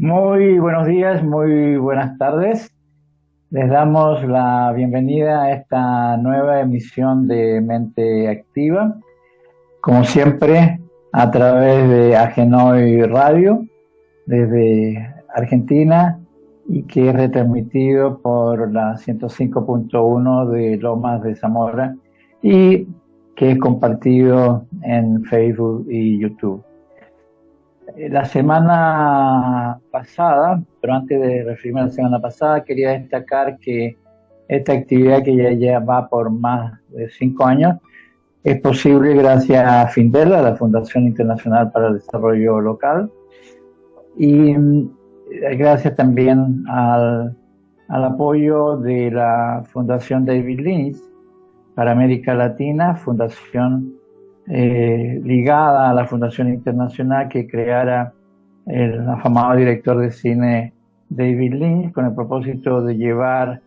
Muy buenos días, muy buenas tardes. Les damos la bienvenida a esta nueva emisión de Mente Activa, como siempre a través de Agenoy Radio, desde Argentina, y que es retransmitido por la 105.1 de Lomas de Zamora y que es compartido en Facebook y YouTube. La semana pasada, pero antes de referirme a la semana pasada, quería destacar que esta actividad que ya va por más de 5 años es posible gracias a Findela, la Fundación Internacional para el Desarrollo Local, y gracias también al apoyo de la Fundación David Lynch para América Latina, fundación ligada a la Fundación Internacional que creara el afamado director de cine David Lynch con el propósito de llevar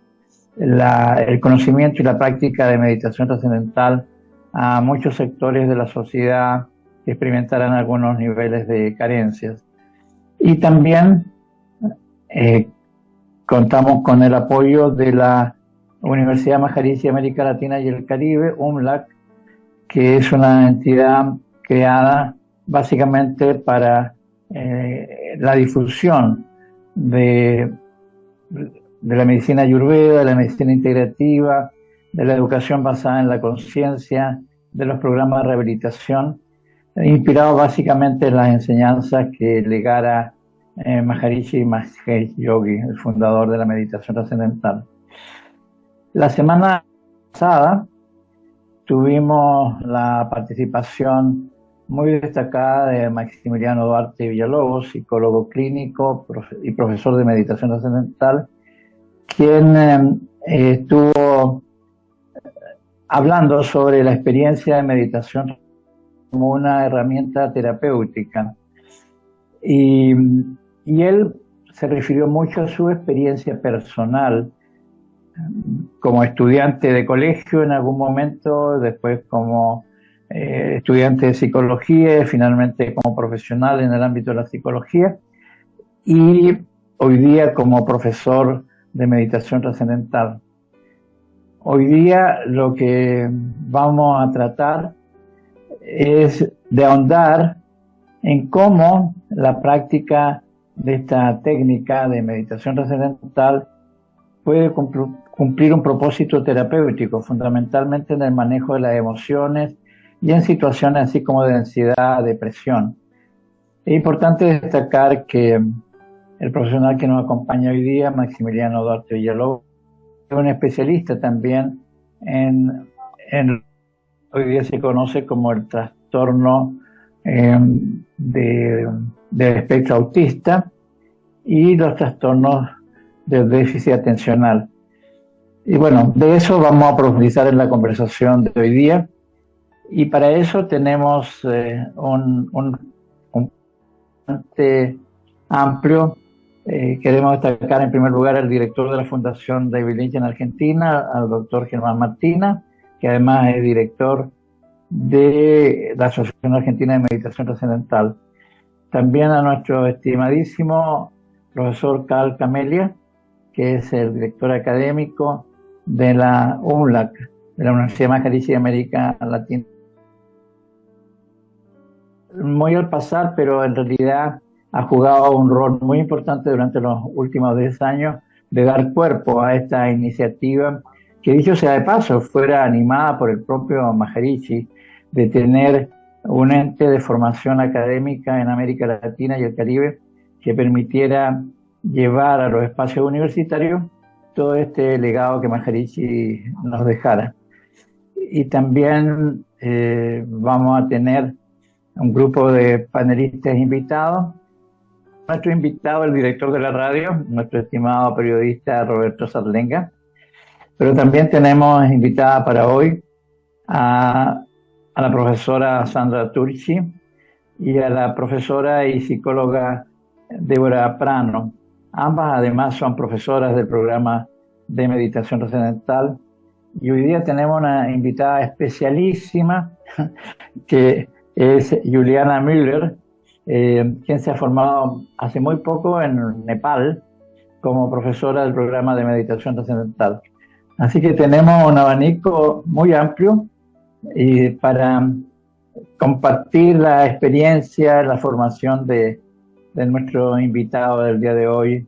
el conocimiento y la práctica de meditación trascendental a muchos sectores de la sociedad que experimentaran algunos niveles de carencias. Y también contamos con el apoyo de la Universidad Maharishi América Latina y el Caribe, UMLAC, que es una entidad creada básicamente para la difusión de la medicina ayurveda, de la medicina integrativa, de la educación basada en la conciencia, de los programas de rehabilitación, inspirado básicamente en las enseñanzas que legara Maharishi Mahesh Yogi, el fundador de la meditación trascendental. La semana pasada tuvimos la participación muy destacada de Maximiliano Duarte Villalobos, psicólogo clínico y profesor de meditación trascendental, quien estuvo hablando sobre la experiencia de meditación como una herramienta terapéutica. Y él se refirió mucho a su experiencia personal como estudiante de colegio en algún momento, después como estudiante de psicología y finalmente como profesional en el ámbito de la psicología, y hoy día como profesor de meditación trascendental. Hoy día lo que vamos a tratar es de ahondar en cómo la práctica de esta técnica de meditación trascendental puede cumplir un propósito terapéutico, fundamentalmente en el manejo de las emociones y en situaciones así como de ansiedad, depresión. Es importante destacar que el profesional que nos acompaña hoy día, Maximiliano Duarte Villalobos, es un especialista también en hoy día se conoce como el trastorno del espectro autista y los trastornos del déficit atencional. Y bueno, de eso vamos a profundizar en la conversación de hoy día. Y para eso tenemos un bastante amplio. Queremos destacar en primer lugar al director de la Fundación David Lynch en Argentina, al doctor Germán Martina, que además es director de la Asociación Argentina de Meditación Trascendental. También a nuestro estimadísimo profesor Carl Camelia, que es el director académico de la UMLAC, de la Universidad Maharishi de América Latina. Muy al pasar, pero en realidad ha jugado un rol muy importante durante los últimos 10 años de dar cuerpo a esta iniciativa, que dicho sea de paso, fuera animada por el propio Maharishi, de tener un ente de formación académica en América Latina y el Caribe que permitiera llevar a los espacios universitarios todo este legado que Maharishi nos dejara. Y también vamos a tener un grupo de panelistas invitados. Nuestro invitado, el director de la radio, nuestro estimado periodista Roberto Sarlenga. Pero también tenemos invitada para hoy a la profesora Sandra Turchi y a la profesora y psicóloga Débora Prano. Ambas además son profesoras del programa de meditación trascendental. Y hoy día tenemos una invitada especialísima que es Juliana Müller, quien se ha formado hace muy poco en Nepal como profesora del programa de meditación trascendental. Así que tenemos un abanico muy amplio para compartir la experiencia, la formación de nuestro invitado del día de hoy,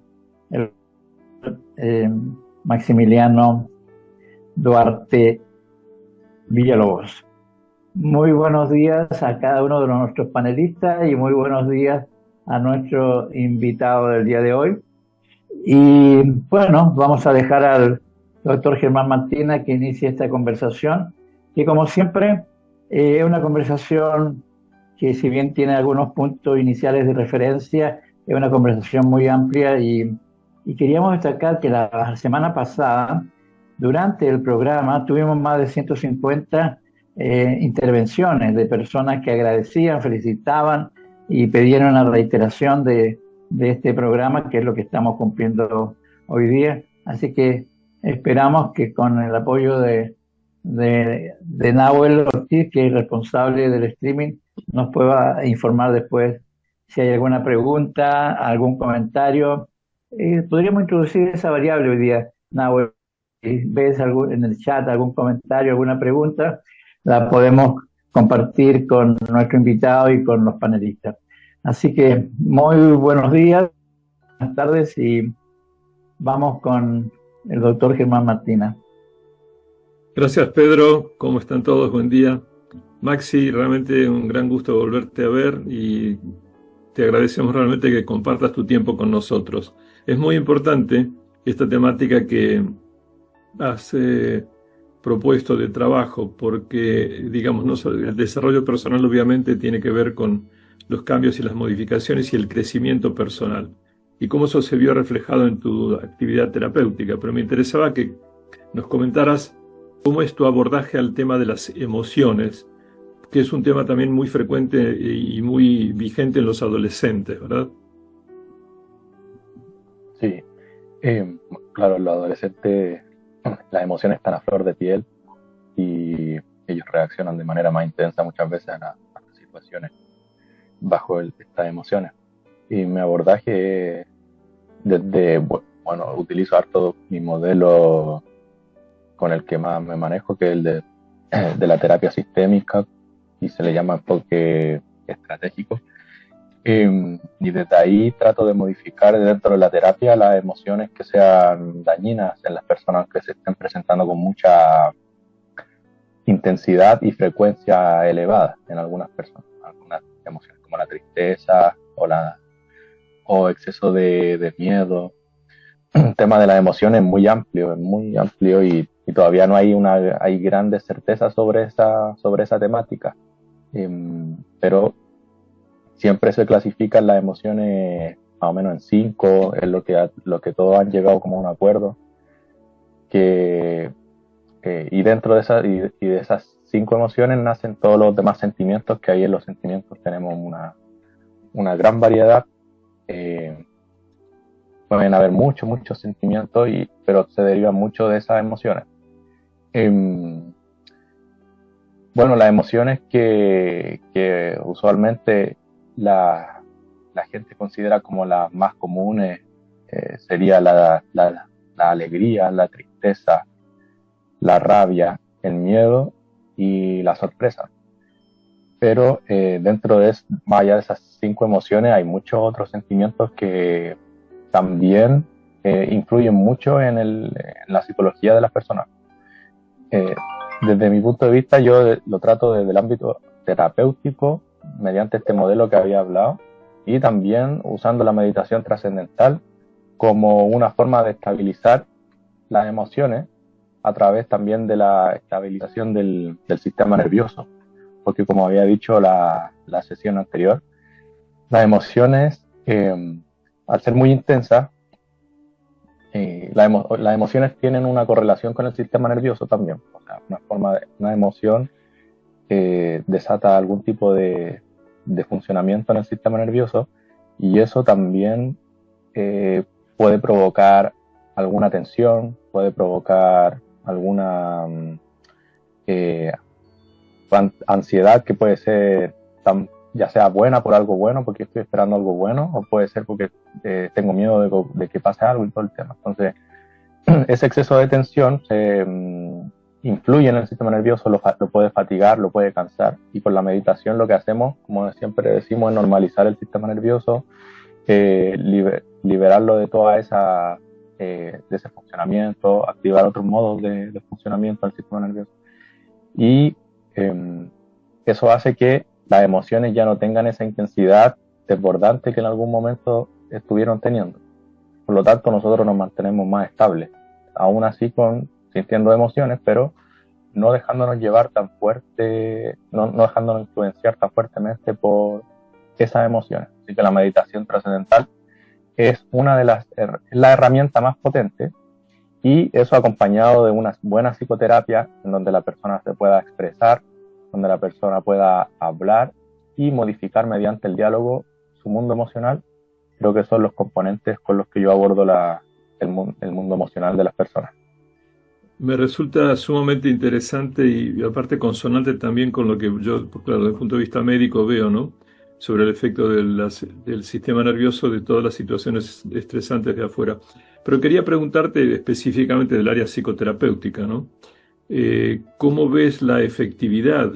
el Maximiliano Duarte Villalobos. Muy buenos días a cada uno de nuestros panelistas y muy buenos días a nuestro invitado del día de hoy. Y bueno, vamos a dejar al doctor Germán Martina que inicie esta conversación, que como siempre es una conversación que, si bien tiene algunos puntos iniciales de referencia, es una conversación muy amplia y queríamos destacar que la semana pasada, durante el programa, tuvimos más de 150 intervenciones de personas que agradecían, felicitaban y pedían una reiteración de este programa, que es lo que estamos cumpliendo hoy día. Así que esperamos que con el apoyo de Nahuel Ortiz, que es responsable del streaming, nos pueda informar después si hay alguna pregunta, algún comentario. Podríamos introducir esa variable hoy día, Nahuel. Si ves en el chat algún comentario, alguna pregunta, la podemos compartir con nuestro invitado y con los panelistas. Así que muy buenos días, buenas tardes y vamos con el doctor Germán Martina. Gracias, Pedro. ¿Cómo están todos? Buen día. Maxi, realmente un gran gusto volverte a ver y te agradecemos realmente que compartas tu tiempo con nosotros. Es muy importante esta temática que has propuesto de trabajo porque, digamos, el desarrollo personal obviamente tiene que ver con los cambios y las modificaciones y el crecimiento personal y cómo eso se vio reflejado en tu actividad terapéutica. Pero me interesaba que nos comentaras cómo es tu abordaje al tema de las emociones, que es un tema también muy frecuente y muy vigente en los adolescentes, ¿verdad? Sí, claro, en los adolescentes las emociones están a flor de piel y ellos reaccionan de manera más intensa muchas veces a las situaciones bajo estas emociones. Y mi abordaje bueno, utilizo harto mi modelo con el que más me manejo, que es el de la terapia sistémica, y se le llama enfoque estratégico. Y desde ahí trato de modificar dentro de la terapia las emociones que sean dañinas en las personas que se estén presentando con mucha intensidad y frecuencia elevada en algunas personas. Algunas emociones como la tristeza o exceso de miedo. El tema de las emociones es muy amplio y todavía no hay grandes certezas sobre esa temática. Pero siempre se clasifican las emociones más o menos en 5, es lo que todos han llegado como a un acuerdo. Y dentro de esas 5 emociones nacen todos los demás sentimientos, que ahí en los sentimientos tenemos una gran variedad. Pueden haber muchos sentimientos, pero se derivan mucho de esas emociones. Bueno, las emociones que usualmente la gente considera como las más comunes sería la alegría, la tristeza, la rabia, el miedo y la sorpresa. Pero más allá de esas 5 emociones, hay muchos otros sentimientos que también influyen mucho en la psicología de las personas. Desde mi punto de vista, yo lo trato desde el ámbito terapéutico, mediante este modelo que había hablado, y también usando la meditación trascendental como una forma de estabilizar las emociones a través también de la estabilización del sistema nervioso. Porque, como había dicho la sesión anterior, las emociones, al ser muy intensas, las emociones tienen una correlación con el sistema nervioso también. O sea, una emoción desata algún tipo de funcionamiento en el sistema nervioso, y eso también puede provocar alguna tensión, puede provocar alguna ansiedad que puede ser ya sea buena por algo bueno, porque estoy esperando algo bueno, o puede ser porque tengo miedo de que pase algo y todo el tema. Entonces, ese exceso de tensión influye en el sistema nervioso, lo puede fatigar, lo puede cansar, y con la meditación lo que hacemos, como siempre decimos, es normalizar el sistema nervioso, liberarlo de toda esa de ese funcionamiento, activar otros modos de funcionamiento del sistema nervioso, y eso hace que las emociones ya no tengan esa intensidad desbordante que en algún momento estuvieron teniendo. Por lo tanto, nosotros nos mantenemos más estables, aún así sintiendo emociones, pero no dejándonos llevar tan fuerte, no dejándonos influenciar tan fuertemente por esas emociones. Así que la meditación trascendental es la herramienta más potente, y eso acompañado de una buena psicoterapia en donde la persona se pueda expresar, donde la persona pueda hablar y modificar mediante el diálogo su mundo emocional. Creo que son los componentes con los que yo abordo el mundo emocional de las personas. Me resulta sumamente interesante y aparte consonante también con lo que yo, claro, desde el punto de vista médico veo, ¿no? Sobre el efecto del sistema nervioso de todas las situaciones estresantes de afuera. Pero quería preguntarte específicamente del área psicoterapéutica, ¿no? ¿Cómo ves la efectividad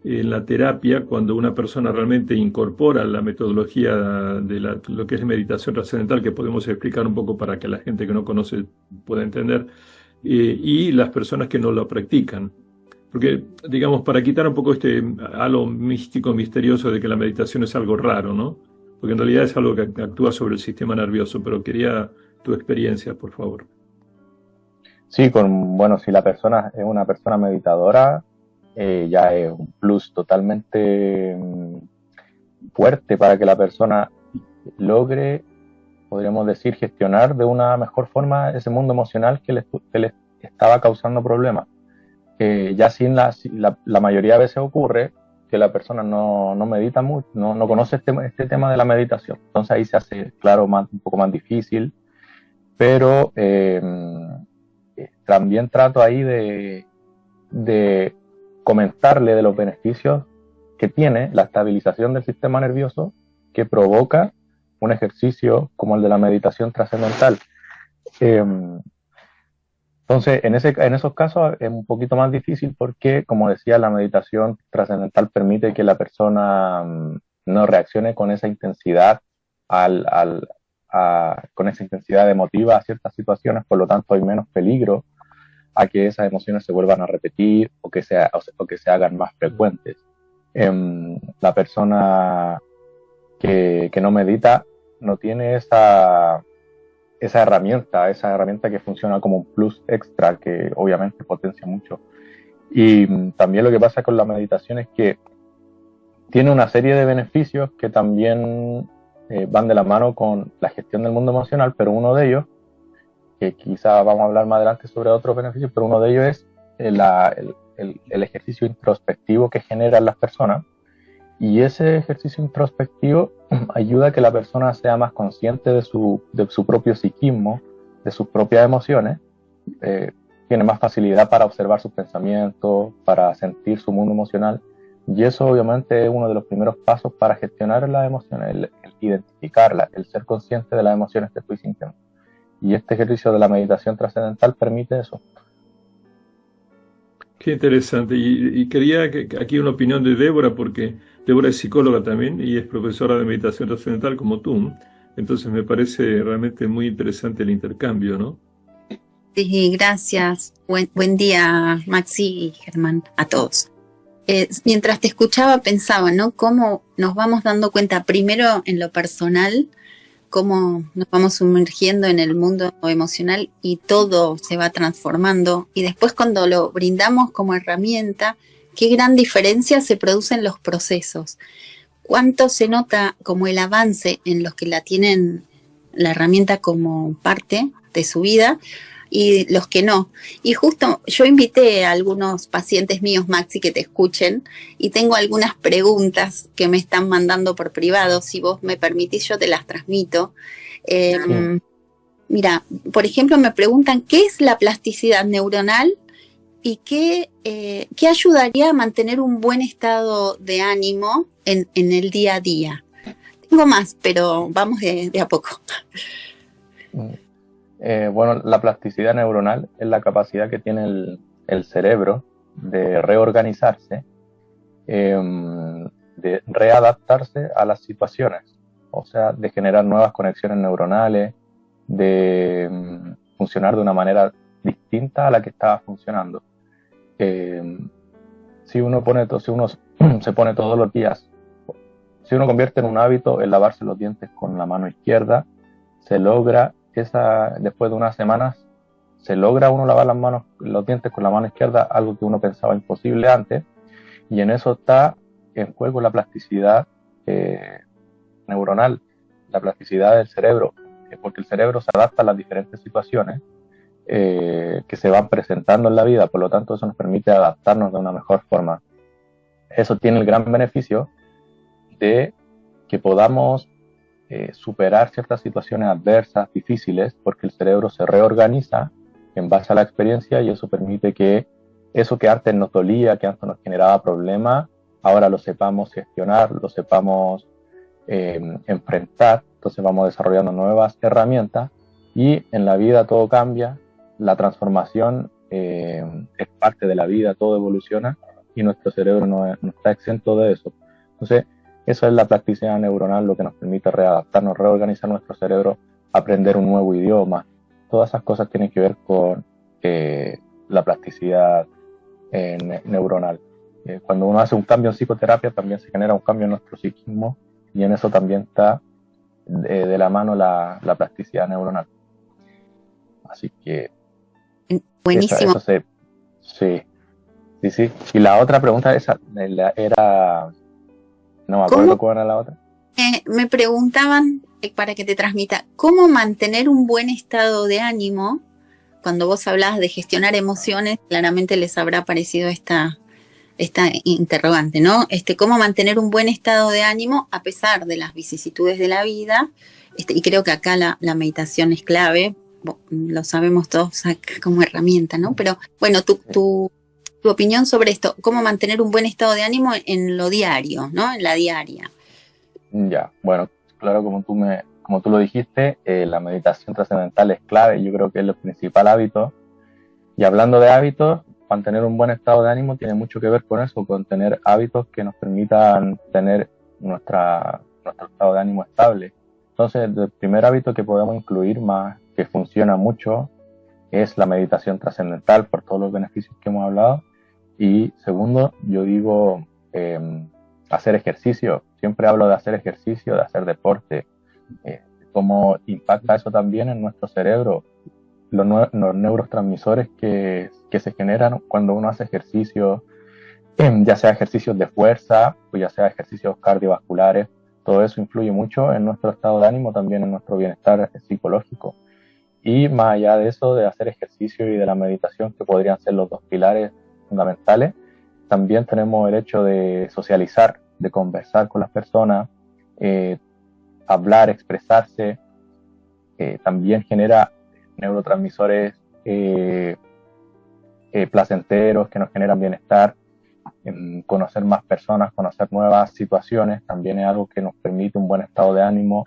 en la terapia cuando una persona realmente incorpora la metodología de lo que es meditación trascendental, que podemos explicar un poco para que la gente que no conoce pueda entender, y las personas que no lo practican? Porque, digamos, para quitar un poco este halo místico, misterioso de que la meditación es algo raro, ¿no? Porque en realidad es algo que actúa sobre el sistema nervioso, pero quería tu experiencia, por favor. Sí, si la persona es una persona meditadora, ya es un plus totalmente fuerte para que la persona logre, podríamos decir, gestionar de una mejor forma ese mundo emocional que le estaba causando problemas. Ya sin la mayoría de veces ocurre que la persona no medita mucho, no conoce este tema de la meditación. Entonces ahí se hace, claro, un poco más difícil, pero también trato ahí de comentarle de los beneficios que tiene la estabilización del sistema nervioso que provoca un ejercicio como el de la meditación trascendental. Entonces, en esos casos es un poquito más difícil porque, como decía, la meditación trascendental permite que la persona no reaccione con esa intensidad con esa intensidad emotiva a ciertas situaciones, por lo tanto hay menos peligro a que esas emociones se vuelvan a repetir o que se hagan más frecuentes. La persona que no medita no tiene esa herramienta que funciona como un plus extra que obviamente potencia mucho. Y también lo que pasa con la meditación es que tiene una serie de beneficios que también van de la mano con la gestión del mundo emocional, pero uno de ellos, que quizá vamos a hablar más adelante sobre otros beneficios, pero uno de ellos es el ejercicio introspectivo que generan las personas. Y ese ejercicio introspectivo ayuda a que la persona sea más consciente de su propio psiquismo, de sus propias emociones, tiene más facilidad para observar sus pensamientos, para sentir su mundo emocional, y eso obviamente es uno de los primeros pasos para gestionar las emociones, el identificarlas, el ser consciente de las emociones que estoy sintiendo. Y este ejercicio de la meditación trascendental permite eso. Qué interesante. Y quería aquí una opinión de Débora, porque Débora es psicóloga también y es profesora de meditación trascendental como tú. Entonces me parece realmente muy interesante el intercambio, ¿no? Sí, gracias. Buen día, Maxi y Germán, a todos. Mientras te escuchaba pensaba, ¿no? Cómo nos vamos dando cuenta primero en lo personal, cómo nos vamos sumergiendo en el mundo emocional y todo se va transformando. Y después cuando lo brindamos como herramienta, qué gran diferencia se produce en los procesos. Cuánto se nota como el avance en los que la tienen la herramienta como parte de su vida y los que no. Y justo yo invité a algunos pacientes míos, Maxi, que te escuchen, y tengo algunas preguntas que me están mandando por privado. Si vos me permitís, yo te las transmito. Mira, por ejemplo, me preguntan ¿qué es la plasticidad neuronal y qué ayudaría a mantener un buen estado de ánimo en el día a día? Tengo más, pero vamos de a poco. Bueno, la plasticidad neuronal es la capacidad que tiene el cerebro de reorganizarse, de readaptarse a las situaciones, o sea, de generar nuevas conexiones neuronales, de funcionar de una manera distinta a la que estaba funcionando. Si uno se pone todos los días, si uno convierte en un hábito el lavarse los dientes con la mano izquierda, se logra después de unas semanas, se logra uno lavar los dientes con la mano izquierda, algo que uno pensaba imposible antes, y en eso está en juego la plasticidad neuronal, la plasticidad del cerebro, porque el cerebro se adapta a las diferentes situaciones que se van presentando en la vida, por lo tanto eso nos permite adaptarnos de una mejor forma. Eso tiene el gran beneficio de que podamos superar ciertas situaciones adversas, difíciles, porque el cerebro se reorganiza en base a la experiencia y eso permite que eso que antes nos dolía, que antes nos generaba problemas, ahora lo sepamos gestionar, lo sepamos enfrentar. Entonces vamos desarrollando nuevas herramientas y en la vida todo cambia, la transformación es parte de la vida, todo evoluciona y nuestro cerebro no está exento de eso. Entonces eso es la plasticidad neuronal, lo que nos permite readaptarnos, reorganizar nuestro cerebro, aprender un nuevo idioma. Todas esas cosas tienen que ver con la plasticidad neuronal. Cuando uno hace un cambio en psicoterapia, también se genera un cambio en nuestro psiquismo y en eso también está de la mano la plasticidad neuronal. Así que buenísimo. Sí. Y la otra pregunta era no me acuerdo cuál era la otra. Me preguntaban, para que te transmita, ¿cómo mantener un buen estado de ánimo? Cuando vos hablabas de gestionar emociones, claramente les habrá parecido esta interrogante, ¿no? ¿Cómo mantener un buen estado de ánimo a pesar de las vicisitudes de la vida? Y creo que acá la meditación es clave, lo sabemos todos acá como herramienta, ¿no? Pero bueno, tu opinión sobre esto, cómo mantener un buen estado de ánimo en lo diario, ¿no? En la diaria. Ya, bueno, claro, como tú lo dijiste, la meditación trascendental es clave, yo creo que es el principal hábito. Y hablando de hábitos, mantener un buen estado de ánimo tiene mucho que ver con eso, con tener hábitos que nos permitan tener nuestro estado de ánimo estable. Entonces, el primer hábito que podemos incluir más, que funciona mucho, es la meditación trascendental por todos los beneficios que hemos hablado. Y segundo, yo digo hacer ejercicio. Siempre hablo de hacer ejercicio, de hacer deporte. Cómo impacta eso también en nuestro cerebro. Los neurotransmisores que se generan cuando uno hace ejercicio, ya sea ejercicios de fuerza o ya sea ejercicios cardiovasculares, todo eso influye mucho en nuestro estado de ánimo, también en nuestro bienestar psicológico. Y más allá de eso, de hacer ejercicio y de la meditación, que podrían ser los dos pilares fundamentales, también tenemos el hecho de socializar, de conversar con las personas, hablar, expresarse, también genera neurotransmisores placenteros que nos generan bienestar. Conocer más personas, conocer nuevas situaciones, también es algo que nos permite un buen estado de ánimo,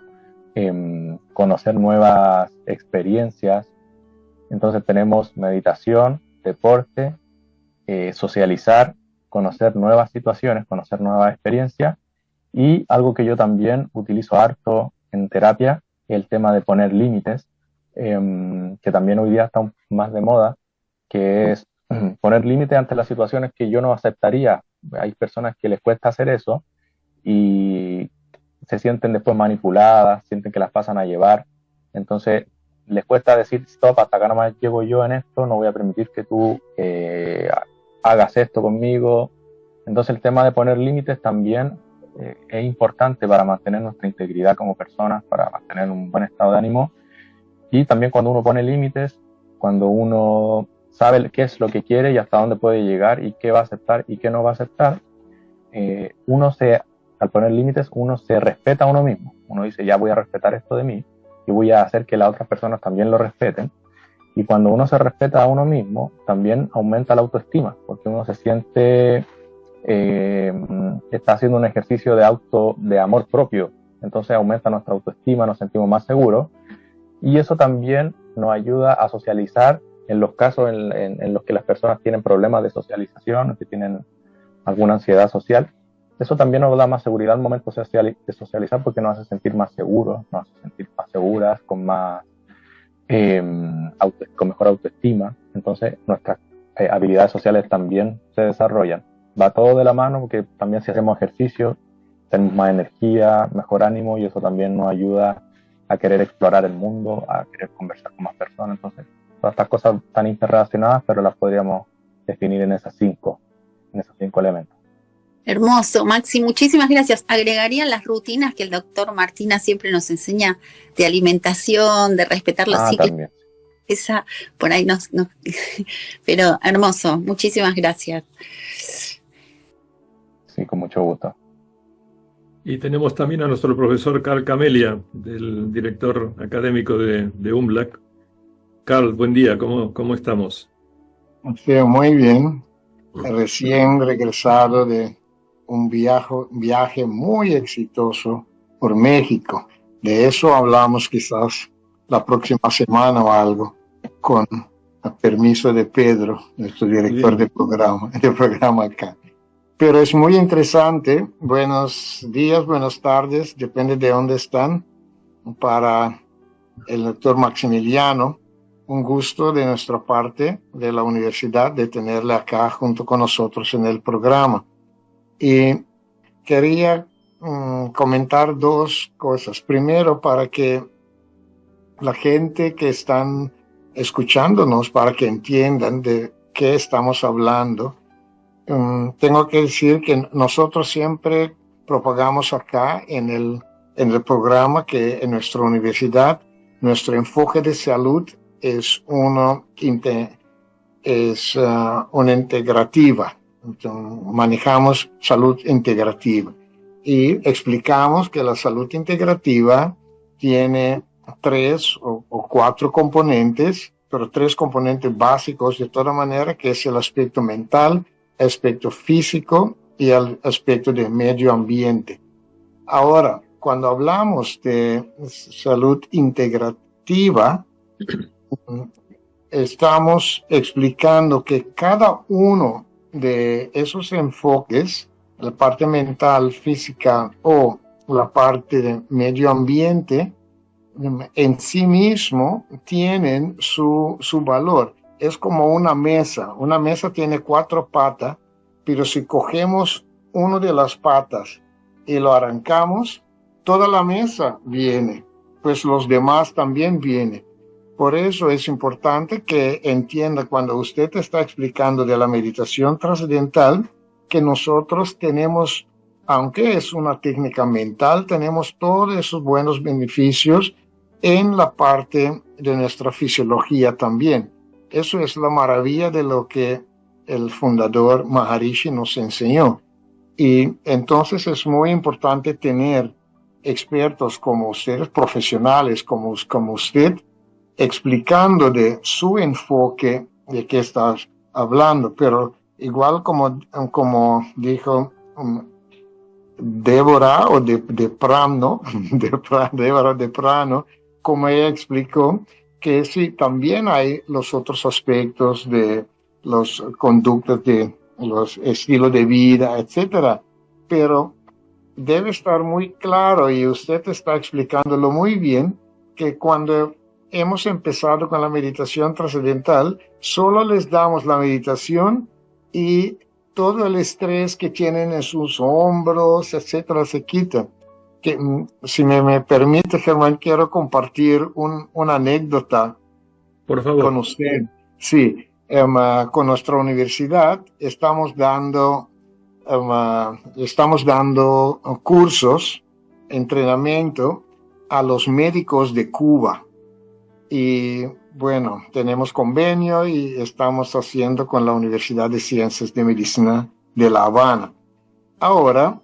conocer nuevas experiencias. Entonces tenemos meditación, deporte, socializar, conocer nuevas situaciones, conocer nuevas experiencias, y algo que yo también utilizo harto en terapia, el tema de poner límites, que también hoy día está más de moda, que es poner límites ante las situaciones que yo no aceptaría. Hay personas que les cuesta hacer eso y se sienten después manipuladas, sienten que las pasan a llevar, entonces les cuesta decir stop, hasta acá nomás llego yo en esto, no voy a permitir que tú hagas esto conmigo. Entonces el tema de poner límites también es importante para mantener nuestra integridad como personas, para mantener un buen estado de ánimo. Y también cuando uno pone límites, cuando uno sabe qué es lo que quiere y hasta dónde puede llegar y qué va a aceptar y qué no va a aceptar, al poner límites uno se respeta a uno mismo. Uno dice, ya voy a respetar esto de mí y voy a hacer que las otras personas también lo respeten. Y cuando uno se respeta a uno mismo, también aumenta la autoestima, porque uno se siente está haciendo un ejercicio de amor propio. Entonces aumenta nuestra autoestima, nos sentimos más seguros, y eso también nos ayuda a socializar en los casos en los que las personas tienen problemas de socialización, que tienen alguna ansiedad social. Eso también nos da más seguridad al momento de socializar, porque nos hace sentir más seguros, nos hace sentir más seguras, con mejor autoestima. Entonces nuestras habilidades sociales también se desarrollan. Va todo de la mano, porque también si hacemos ejercicio tenemos más energía, mejor ánimo, y eso también nos ayuda a querer explorar el mundo, a querer conversar con más personas. Entonces todas estas cosas están interrelacionadas, pero las podríamos definir en esos cinco elementos. Hermoso, Maxi, muchísimas gracias. Agregaría las rutinas que el doctor Martina siempre nos enseña de alimentación, de respetar los ciclos. También. Esa, por ahí pero hermoso, muchísimas gracias. Sí, con mucho gusto. Y tenemos también a nuestro profesor Carl Camelia, del director académico de UMLAC. Carl, buen día, ¿cómo estamos? Estoy muy bien, recién regresado de un viaje muy exitoso por México. De eso hablamos quizás la próxima semana o algo, con el permiso de Pedro, nuestro director de programa acá. Pero es muy interesante. Buenos días, buenas tardes, depende de dónde están. Para el doctor Maximiliano, un gusto de nuestra parte de la universidad de tenerle acá junto con nosotros en el programa. Y quería comentar dos cosas. Primero, para que la gente que están escuchándonos, para que entiendan de qué estamos hablando, tengo que decir que nosotros siempre propagamos acá en el programa que en nuestra universidad nuestro enfoque de salud es una integrativa. Entonces, manejamos salud integrativa y explicamos que la salud integrativa tiene 3 o 4 componentes, pero 3 componentes básicos de toda manera, que es el aspecto mental, el aspecto físico y el aspecto de medio ambiente. Ahora, cuando hablamos de salud integrativa, estamos explicando que cada uno de esos enfoques, la parte mental, física o la parte de medio ambiente, en sí mismo tienen su valor. Es como una mesa. Una mesa tiene 4 patas, pero si cogemos una de las patas y lo arrancamos, toda la mesa viene, pues los demás también vienen. Por eso es importante que entienda cuando usted está explicando de la meditación trascendental, que nosotros tenemos, aunque es una técnica mental, tenemos todos esos buenos beneficios en la parte de nuestra fisiología también. Eso es la maravilla de lo que el fundador Maharishi nos enseñó. Y entonces es muy importante tener expertos como ustedes, profesionales como usted, explicando de su enfoque de qué estás hablando. Pero igual como dijo Débora o de Prano, Débora de Prano, como ella explicó, que sí, también hay los otros aspectos de los conductas, de los estilos de vida, etcétera. Pero debe estar muy claro, y usted está explicándolo muy bien, que cuando hemos empezado con la meditación trascendental, solo les damos la meditación y todo el estrés que tienen en sus hombros, etcétera, se quita. Que, si me permite, Germán, quiero compartir una anécdota. Por favor. Con usted. Sí, con nuestra universidad estamos dando cursos, entrenamiento a los médicos de Cuba. Y bueno, tenemos convenio y estamos haciendo con la Universidad de Ciencias de Medicina de La Habana. Ahora,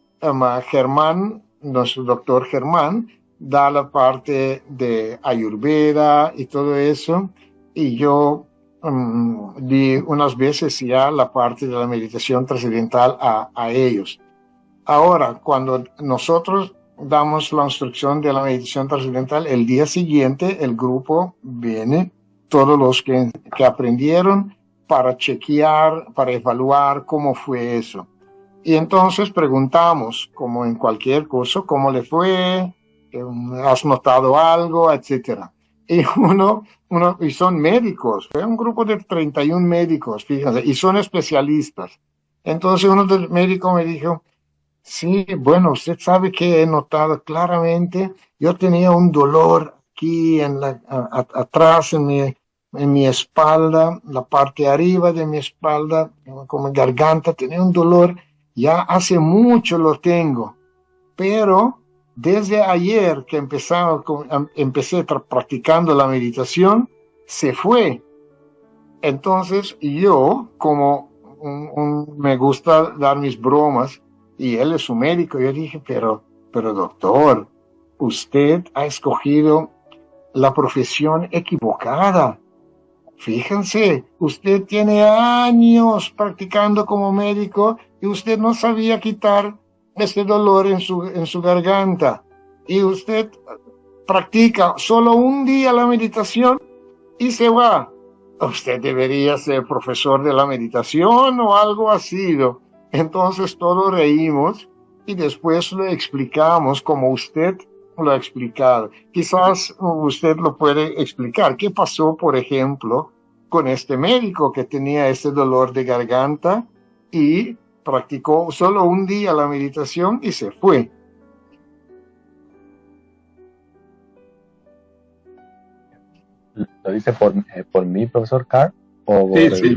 Germán, nuestro doctor Germán, da la parte de Ayurveda y todo eso, y yo di unas veces ya la parte de la meditación trascendental a ellos. Ahora, cuando nosotros damos la instrucción de la meditación trascendental, el día siguiente el grupo viene, todos los que aprendieron, para chequear, para evaluar cómo fue eso. Y entonces preguntamos, como en cualquier curso, cómo le fue, has notado algo, etcétera. Y y son médicos, fue un grupo de 31 médicos, fíjense, y son especialistas. Entonces uno de los médicos me dijo, sí, bueno, usted sabe que he notado claramente, yo tenía un dolor aquí atrás en mi espalda, la parte de arriba de mi espalda, como garganta, tenía un dolor, ya hace mucho lo tengo, pero desde ayer que empecé practicando la meditación, se fue. Entonces yo, como me gusta dar mis bromas, y él es un médico, yo dije, pero doctor, usted ha escogido la profesión equivocada. Fíjense, usted tiene años practicando como médico y usted no sabía quitar ese dolor en su garganta. Y usted practica solo un día la meditación y se va. Usted debería ser profesor de la meditación o algo así, ¿no? Entonces todos reímos y después lo explicamos como usted lo ha explicado. Quizás usted lo puede explicar. ¿Qué pasó, por ejemplo, con este médico que tenía ese dolor de garganta y practicó solo un día la meditación y se fue? ¿Lo dice por mí, profesor Carr? Sí, sí.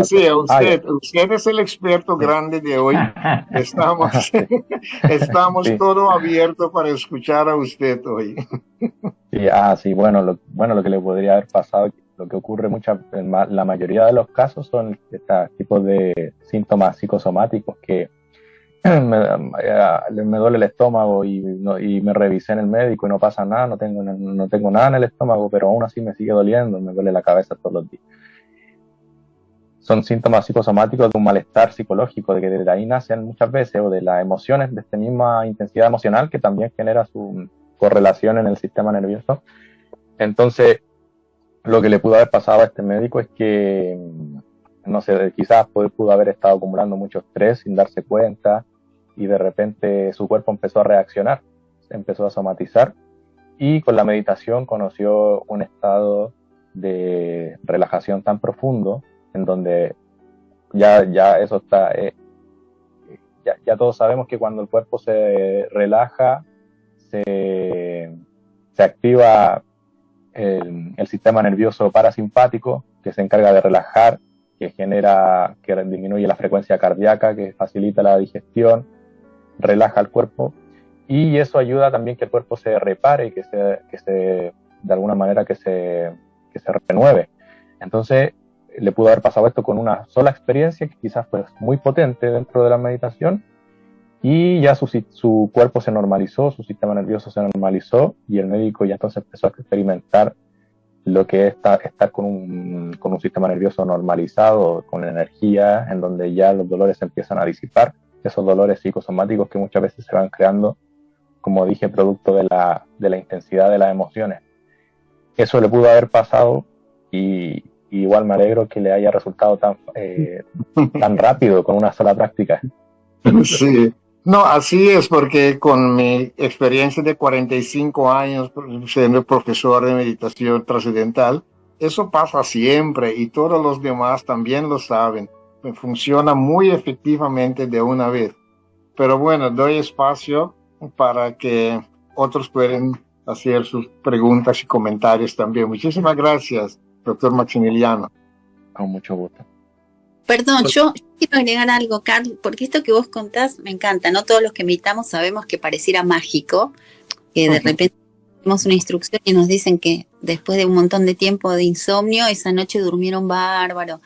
Sí, usted es el experto grande de hoy. Estamos Sí. todo abierto para escuchar a usted hoy. Sí, bueno, lo que le podría haber pasado, lo que ocurre en la mayoría de los casos son estos tipos de síntomas psicosomáticos que me duele el estómago y me revisé en el médico y no pasa nada, no tengo nada en el estómago, pero aún así me sigue doliendo, me duele la cabeza todos los días. Son síntomas psicosomáticos de un malestar psicológico, de que desde ahí nacen muchas veces, o de las emociones, de esta misma intensidad emocional que también genera su correlación en el sistema nervioso. Entonces, lo que le pudo haber pasado a este médico es que, no sé, quizás pudo haber estado acumulando mucho estrés sin darse cuenta y de repente su cuerpo empezó a reaccionar, empezó a somatizar y con la meditación conoció un estado de relajación tan profundo en donde ya eso está, ya todos sabemos que cuando el cuerpo se relaja, se activa el sistema nervioso parasimpático, que se encarga de relajar, que disminuye la frecuencia cardíaca, que facilita la digestión, relaja el cuerpo, y eso ayuda también que el cuerpo se repare, de alguna manera que se renueve. Entonces, le pudo haber pasado esto con una sola experiencia que quizás fue muy potente dentro de la meditación y ya su cuerpo se normalizó, su sistema nervioso se normalizó y el médico ya entonces empezó a experimentar lo que es estar con un sistema nervioso normalizado, con energía, en donde ya los dolores se empiezan a disipar, esos dolores psicosomáticos que muchas veces se van creando, como dije, producto de la intensidad de las emociones. Eso le pudo haber pasado y igual me alegro que le haya resultado tan rápido con una sola práctica. Sí, no, así es, porque con mi experiencia de 45 años siendo profesor de meditación trascendental, eso pasa siempre y todos los demás también lo saben. Funciona muy efectivamente de una vez. Pero bueno, doy espacio para que otros puedan hacer sus preguntas y comentarios también. Muchísimas gracias, doctor Maximiliano. Con mucho gusto. Perdón, yo quiero agregar algo, Carl, porque esto que vos contás me encanta. No todos los que meditamos sabemos que pareciera mágico, que de repente tenemos una instrucción y nos dicen que después de un montón de tiempo de insomnio, esa noche durmieron bárbaro.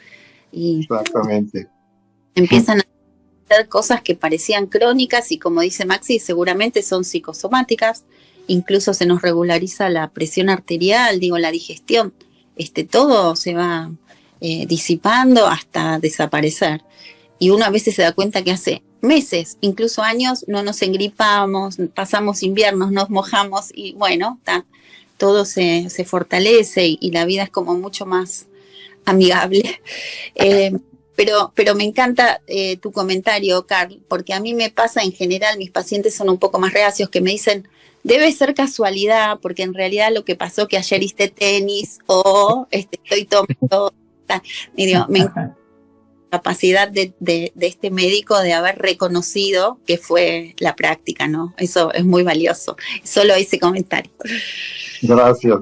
Y exactamente. Empiezan a hacer cosas que parecían crónicas y, como dice Maxi, seguramente son psicosomáticas. Incluso se nos regulariza la presión arterial, la digestión. Todo se va disipando hasta desaparecer. Y uno a veces se da cuenta que hace meses, incluso años, no nos engripamos, pasamos inviernos, nos mojamos y bueno, todo se fortalece y la vida es como mucho más amigable. Pero me encanta tu comentario, Carl, porque a mí me pasa en general, mis pacientes son un poco más reacios, que me dicen, debe ser casualidad, porque en realidad lo que pasó que ayer hice tenis o estoy tomando... Y digo, me encanta la capacidad de este médico de haber reconocido que fue la práctica, ¿no? Eso es muy valioso. Solo ese comentario. Gracias.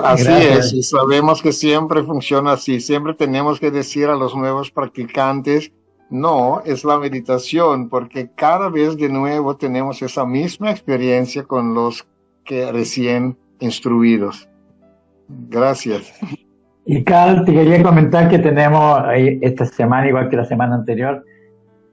Así Gracias. es, y sabemos que siempre funciona así. Siempre tenemos que decir a los nuevos practicantes, no, es la meditación, porque cada vez de nuevo tenemos esa misma experiencia con los que recién instruidos. Gracias. Y Carl, te quería comentar que tenemos esta semana, igual que la semana anterior,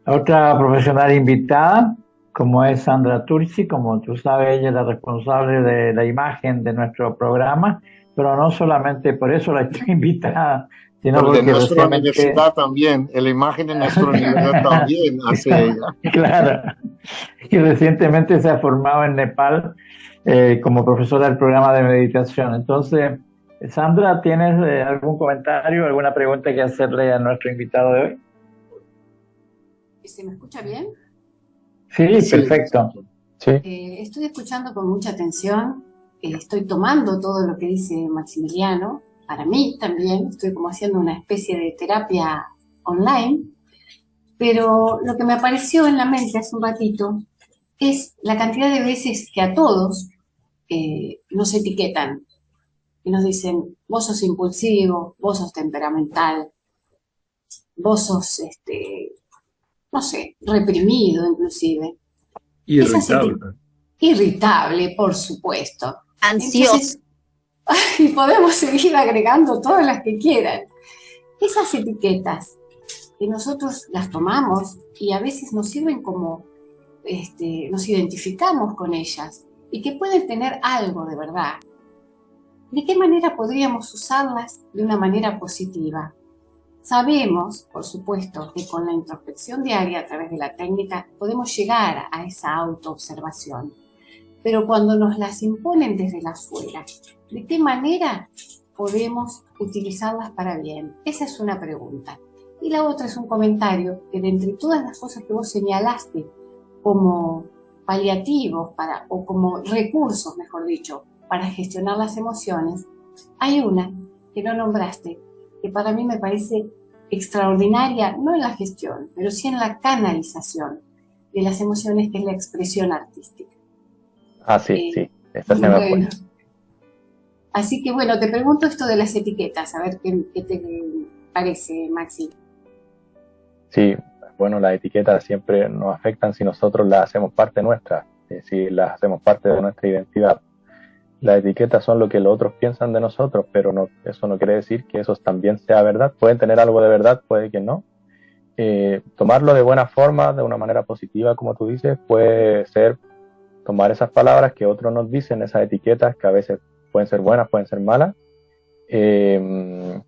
otra profesional invitada, como es Sandra Turci. Como tú sabes, ella es la responsable de la imagen de nuestro programa, pero no solamente por eso la estoy invitada, sino Pero porque de nuestra recientemente... universidad también, la imagen de nuestra universidad también hace ella. Claro, y recientemente se ha formado en Nepal como profesora del programa de meditación. Entonces, Sandra, ¿tienes algún comentario, alguna pregunta que hacerle a nuestro invitado de hoy? ¿Se me escucha bien? Sí, Sí. perfecto. Sí. Estoy escuchando con mucha atención, estoy tomando todo lo que dice Maximiliano, para mí también, estoy como haciendo una especie de terapia online, pero lo que me apareció en la mente hace un ratito es la cantidad de veces que a todos nos etiquetan y nos dicen, vos sos impulsivo, vos sos temperamental, vos sos, no sé, reprimido inclusive. Irritable. Irritable, por supuesto. Ansioso. Entonces, y podemos seguir agregando todas las que quieran. Esas etiquetas que nosotros las tomamos y a veces nos sirven como, nos identificamos con ellas y que pueden tener algo de verdad. ¿De qué manera podríamos usarlas de una manera positiva? Sabemos, por supuesto, que con la introspección diaria a través de la técnica podemos llegar a esa autoobservación. Pero cuando nos las imponen desde la afuera, ¿de qué manera podemos utilizarlas para bien? Esa es una pregunta. Y la otra es un comentario que de entre todas las cosas que vos señalaste como paliativos o como recursos, mejor dicho, para gestionar las emociones, hay una que no nombraste, que para mí me parece extraordinaria, no en la gestión, pero sí en la canalización de las emociones, que es la expresión artística. Ah, sí, sí, esta se me fue. Bueno, así que bueno, te pregunto esto de las etiquetas, a ver qué te parece, Maxi. Sí, bueno, las etiquetas siempre nos afectan si nosotros las hacemos parte nuestra, si las hacemos parte de nuestra identidad. Las etiquetas son lo que los otros piensan de nosotros, pero no, eso no quiere decir que eso también sea verdad. Pueden tener algo de verdad, puede que no. Tomarlo de buena forma, de una manera positiva, como tú dices, puede ser tomar esas palabras que otros nos dicen, esas etiquetas que a veces pueden ser buenas, pueden ser malas,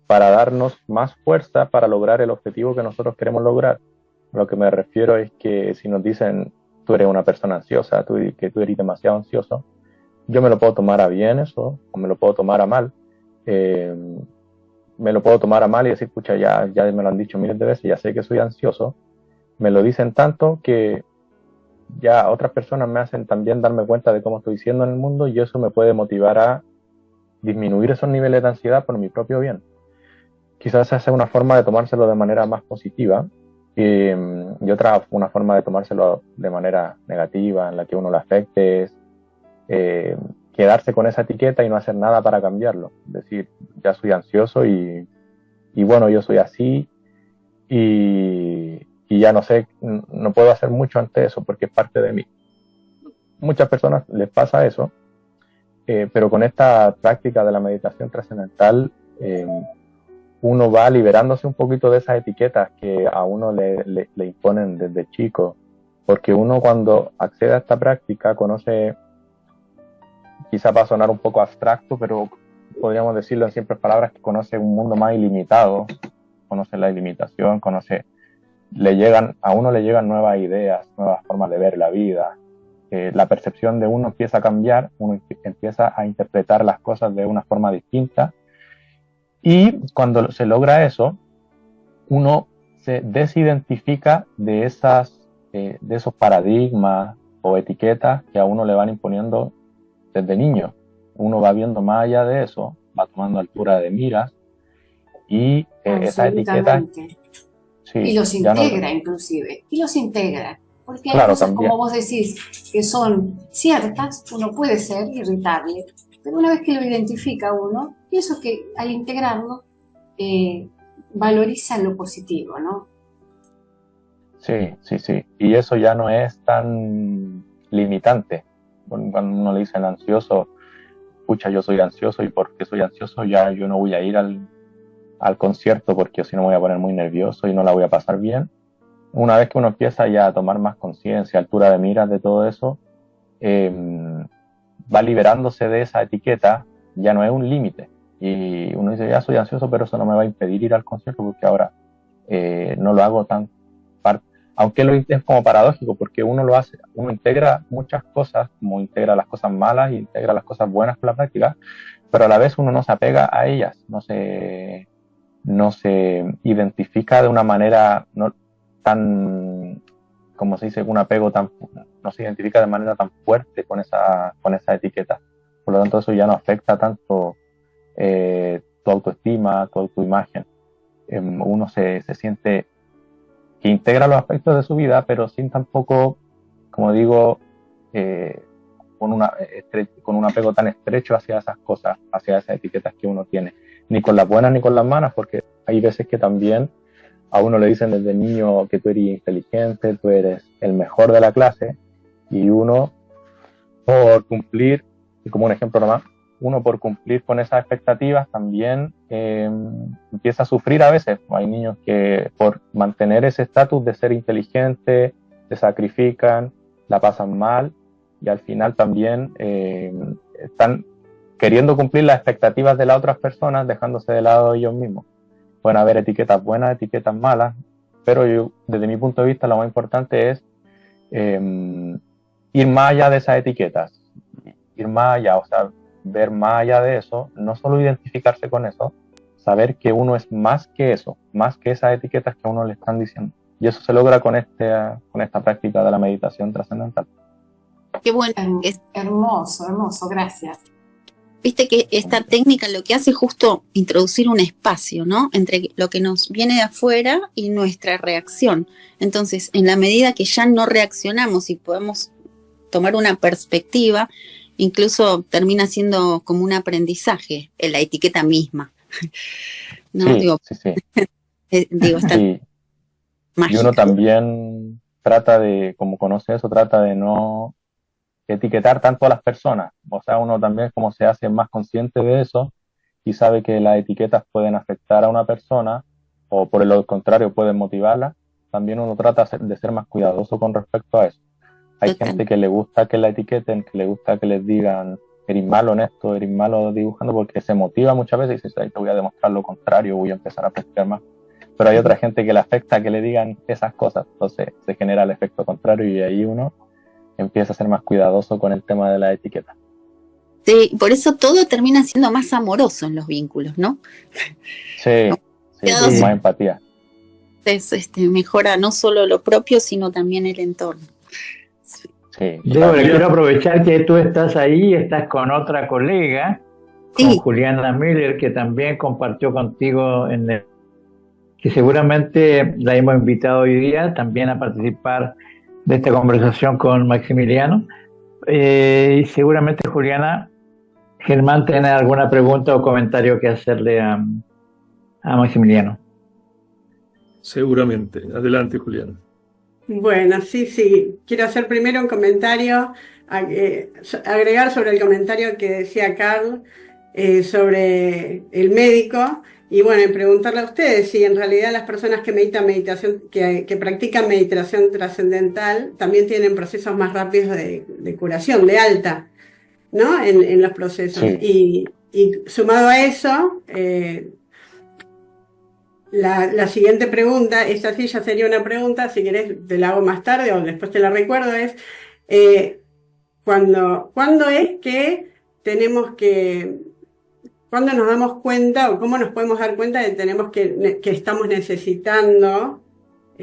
para darnos más fuerza para lograr el objetivo que nosotros queremos lograr. Lo que me refiero es que si nos dicen, tú eres una persona ansiosa, que tú eres demasiado ansioso, yo me lo puedo tomar a bien eso, o me lo puedo tomar a mal. Me lo puedo tomar a mal y decir, pucha, ya me lo han dicho miles de veces, ya sé que soy ansioso. Me lo dicen tanto que ya otras personas me hacen también darme cuenta de cómo estoy siendo en el mundo, y eso me puede motivar a disminuir esos niveles de ansiedad por mi propio bien. Quizás esa es una forma de tomárselo de manera más positiva, y una forma de tomárselo de manera negativa, en la que uno le afecte, es quedarse con esa etiqueta y no hacer nada para cambiarlo. Es decir, ya soy ansioso y bueno, yo soy así y ya no sé, no puedo hacer mucho ante eso porque es parte de mí. Muchas personas les pasa eso, pero con esta práctica de la meditación trascendental, uno va liberándose un poquito de esas etiquetas que a uno le imponen desde chico, porque uno cuando accede a esta práctica conoce, quizá va a sonar un poco abstracto, pero podríamos decirlo en simples palabras, que conoce un mundo más ilimitado, conoce la ilimitación, a uno le llegan nuevas ideas, nuevas formas de ver la vida. La percepción de uno empieza a cambiar, uno empieza a interpretar las cosas de una forma distinta, y cuando se logra eso, uno se desidentifica de esos paradigmas o etiquetas que a uno le van imponiendo desde niño. Uno va viendo más allá de eso, va tomando altura de miras, y esas etiquetas... Sí, y los integra inclusive, y los integra. Porque hay cosas, también, como vos decís, que son ciertas, uno puede ser irritable, pero una vez que lo identifica uno, pienso que al integrarlo, valoriza lo positivo, ¿no? Sí. Y eso ya no es tan limitante. Cuando uno le dice al ansioso, pucha, yo soy ansioso, y porque soy ansioso ya yo no voy a ir al concierto, porque si no me voy a poner muy nervioso y no la voy a pasar bien. Una vez que uno empieza ya a tomar más conciencia, altura de miras de todo eso, va liberándose de esa etiqueta, ya no es un límite. Y uno dice, ya soy ansioso, pero eso no me va a impedir ir al concierto, porque ahora no lo hago tan... Aunque es como paradójico, porque uno lo hace, uno integra muchas cosas, como integra las cosas malas y integra las cosas buenas con la práctica, pero a la vez uno no se apega a ellas, no se identifica de una manera tan, como se dice, un apego no se identifica de manera tan fuerte con esa etiqueta. Por lo tanto, eso ya no afecta tanto tu autoestima, tu autoimagen. Uno se siente que integra los aspectos de su vida, pero sin tampoco, como digo, con un apego tan estrecho hacia esas cosas, hacia esas etiquetas que uno tiene, ni con las buenas ni con las malas, porque hay veces que también a uno le dicen desde niño que tú eres inteligente, tú eres el mejor de la clase, y uno, por cumplir, y como un ejemplo nomás, uno por cumplir con esas expectativas también empieza a sufrir a veces. Hay niños que por mantener ese estatus de ser inteligente se sacrifican, la pasan mal, y al final también están queriendo cumplir las expectativas de las otras personas, dejándose de lado ellos mismos. Pueden haber etiquetas buenas, etiquetas malas, pero yo, desde mi punto de vista, lo más importante es ir más allá de esas etiquetas, ir más allá, o sea, ver más allá de eso, no solo identificarse con eso, saber que uno es más que eso, más que esas etiquetas que a uno le están diciendo. Y eso se logra con esta práctica de la meditación trascendental. Qué bueno. Hermoso, gracias. Viste que esta técnica lo que hace es justo introducir un espacio, ¿no? Entre lo que nos viene de afuera y nuestra reacción. Entonces, en la medida que ya no reaccionamos y podemos tomar una perspectiva, incluso termina siendo como un aprendizaje en la etiqueta misma. ¿No? Sí, digo, sí. está Sí. Y uno también trata de, como conoce eso, trata de no etiquetar tanto a las personas. O sea, uno también como se hace más consciente de eso y sabe que las etiquetas pueden afectar a una persona o por el contrario pueden motivarla, también uno trata de ser más cuidadoso con respecto a eso. Hay gente que le gusta que la etiqueten, que le gusta que les digan eres malo en esto, eres malo dibujando, porque se motiva muchas veces y dice, te voy a demostrar lo contrario, voy a empezar a practicar más. Pero hay otra gente que le afecta que le digan esas cosas, entonces se genera el efecto contrario y ahí uno empieza a ser más cuidadoso con el tema de la etiqueta. Sí, por eso todo termina siendo más amoroso en los vínculos, ¿no? Sí, sí, más empatía. Mejora no solo lo propio, sino también el entorno. Sí. Débora, quiero aprovechar que tú estás ahí, estás con otra colega, con Juliana Miller, que también compartió contigo que seguramente la hemos invitado hoy día también a participar de esta conversación con Maximiliano. Y seguramente, Juliana, Germán tiene alguna pregunta o comentario que hacerle a Maximiliano. Seguramente. Adelante, Juliana. Bueno, sí. Quiero hacer primero un comentario, agregar sobre el comentario que decía Carl sobre el médico. Y bueno, y preguntarle a ustedes si en realidad las personas que meditan que practican meditación trascendental también tienen procesos más rápidos de curación, de alta, ¿no? En los procesos. Sí. Y sumado a eso, la siguiente pregunta, esta sí ya sería una pregunta, si querés te la hago más tarde o después te la recuerdo, es ¿cuándo es que cuándo nos damos cuenta o cómo nos podemos dar cuenta de que estamos necesitando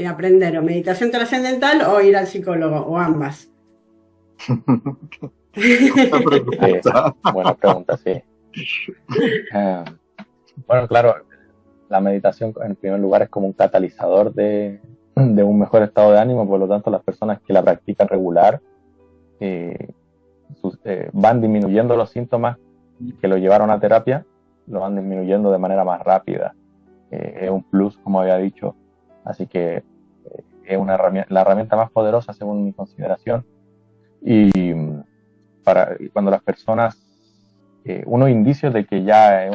aprender o meditación trascendental o ir al psicólogo o ambas? Buena pregunta, sí. Bueno, claro, la meditación en primer lugar es como un catalizador de un mejor estado de ánimo, por lo tanto las personas que la practican regular van disminuyendo los síntomas que lo llevaron a terapia, lo van disminuyendo de manera más rápida. Es un plus, como había dicho, así que es la herramienta más poderosa según mi consideración. Y cuando las personas, unos indicios de que ya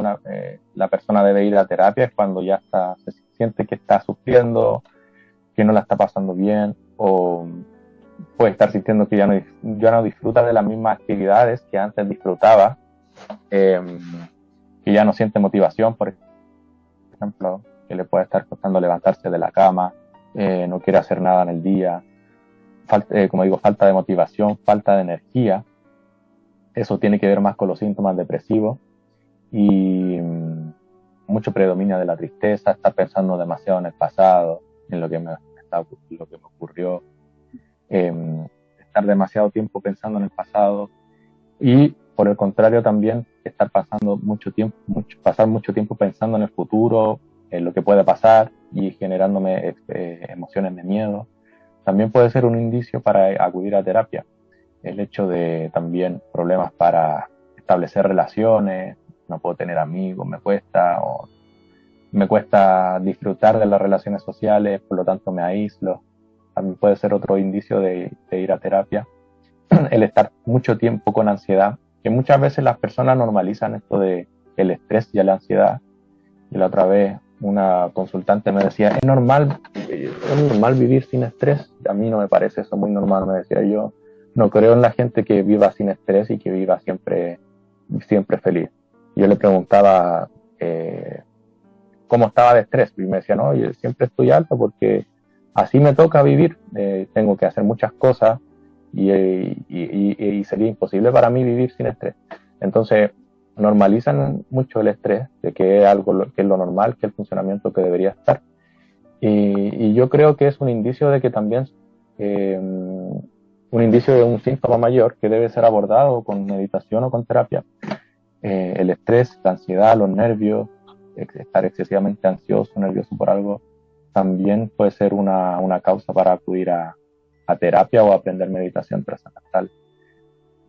la persona debe ir a terapia es cuando ya se siente que está sufriendo, que no la está pasando bien, o puede estar sintiendo que ya no disfruta de las mismas actividades que antes disfrutaba, que ya no siente motivación, por ejemplo, que le puede estar costando levantarse de la cama, no quiere hacer nada en el día, como digo, falta de motivación, falta de energía. Eso tiene que ver más con los síntomas depresivos y mucho predominio de la tristeza, estar pensando demasiado en el pasado, en lo que me ocurrió, estar demasiado tiempo pensando en el pasado y por el contrario también pasar mucho tiempo pensando en el futuro, en lo que puede pasar y generándome emociones de miedo. También puede ser un indicio para acudir a terapia. El hecho de también problemas para establecer relaciones, no puedo tener amigos, me cuesta disfrutar de las relaciones sociales, por lo tanto me aíslo. También puede ser otro indicio de ir a terapia. El estar mucho tiempo con ansiedad, que muchas veces las personas normalizan esto de el estrés y la ansiedad. Y la otra vez una consultante me decía, ¿es normal vivir sin estrés? A mí no me parece eso muy normal, me decía yo. No creo en la gente que viva sin estrés y que viva siempre feliz. Yo le preguntaba cómo estaba de estrés y me decía, no, yo siempre estoy alto porque así me toca vivir. Tengo que hacer muchas cosas y sería imposible para mí vivir sin estrés. Entonces normalizan mucho el estrés, de que es algo que es lo normal, que es el funcionamiento que debería estar. Y yo creo que es un indicio de que también un indicio de un síntoma mayor que debe ser abordado con meditación o con terapia. El estrés, la ansiedad, los nervios, estar excesivamente ansioso, nervioso por algo, también puede ser una causa para acudir a terapia o aprender meditación trascendental.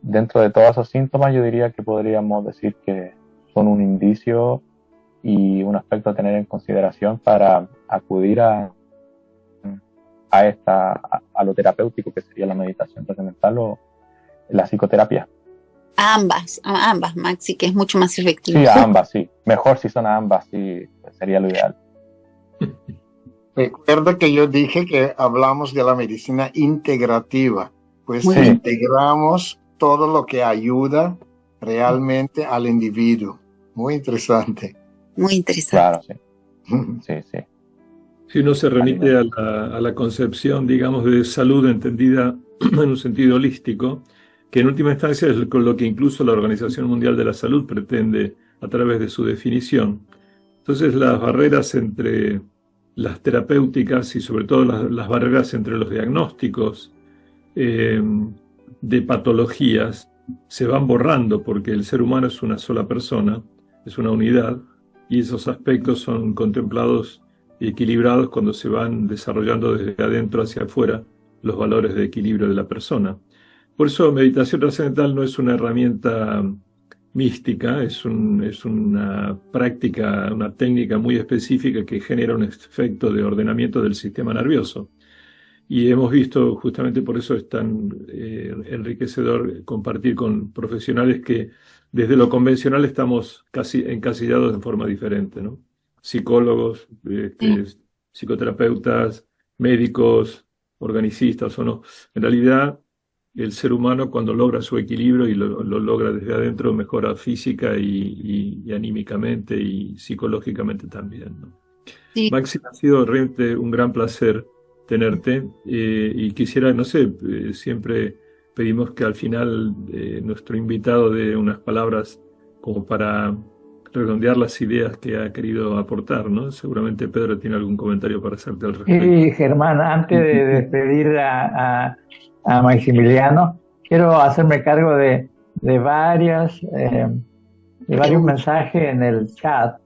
Dentro de todos esos síntomas yo diría que podríamos decir que son un indicio y un aspecto a tener en consideración para acudir a lo terapéutico, que sería la meditación trascendental o la psicoterapia. A ambas, Maxi, que es mucho más efectivo. Sí, a ambas, sí. Mejor si son a ambas, sí, sería lo ideal. Recuerda que yo dije que hablamos de la medicina integrativa, pues Muy bien. integramos todo lo que ayuda realmente al individuo. Muy interesante. Muy interesante. Claro, sí. Sí. Si uno se remite a la concepción, digamos, de salud entendida en un sentido holístico, que en última instancia es con lo que incluso la Organización Mundial de la Salud pretende a través de su definición. Entonces las barreras entre las terapéuticas y sobre todo las barreras entre los diagnósticos de patologías se van borrando porque el ser humano es una sola persona, es una unidad, y esos aspectos son contemplados y equilibrados cuando se van desarrollando desde adentro hacia afuera los valores de equilibrio de la persona. Por eso meditación trascendental no es una herramienta mística, es una práctica, una técnica muy específica que genera un efecto de ordenamiento del sistema nervioso. Y hemos visto, justamente por eso es tan enriquecedor compartir con profesionales que desde lo convencional estamos casi encasillados en forma diferente, ¿no? Psicólogos, psicoterapeutas, médicos, organicistas o no. En realidad, el ser humano cuando logra su equilibrio y lo logra desde adentro mejora física y anímicamente y psicológicamente también, ¿no? Sí. Maxi, ha sido realmente un gran placer tenerte y quisiera, no sé, siempre pedimos que al final nuestro invitado dé unas palabras como para redondear las ideas que ha querido aportar, ¿no? Seguramente Pedro tiene algún comentario para hacerte al respecto. Y Germán, antes de despedir a Maximiliano, quiero hacerme cargo de varios mensajes en el chat.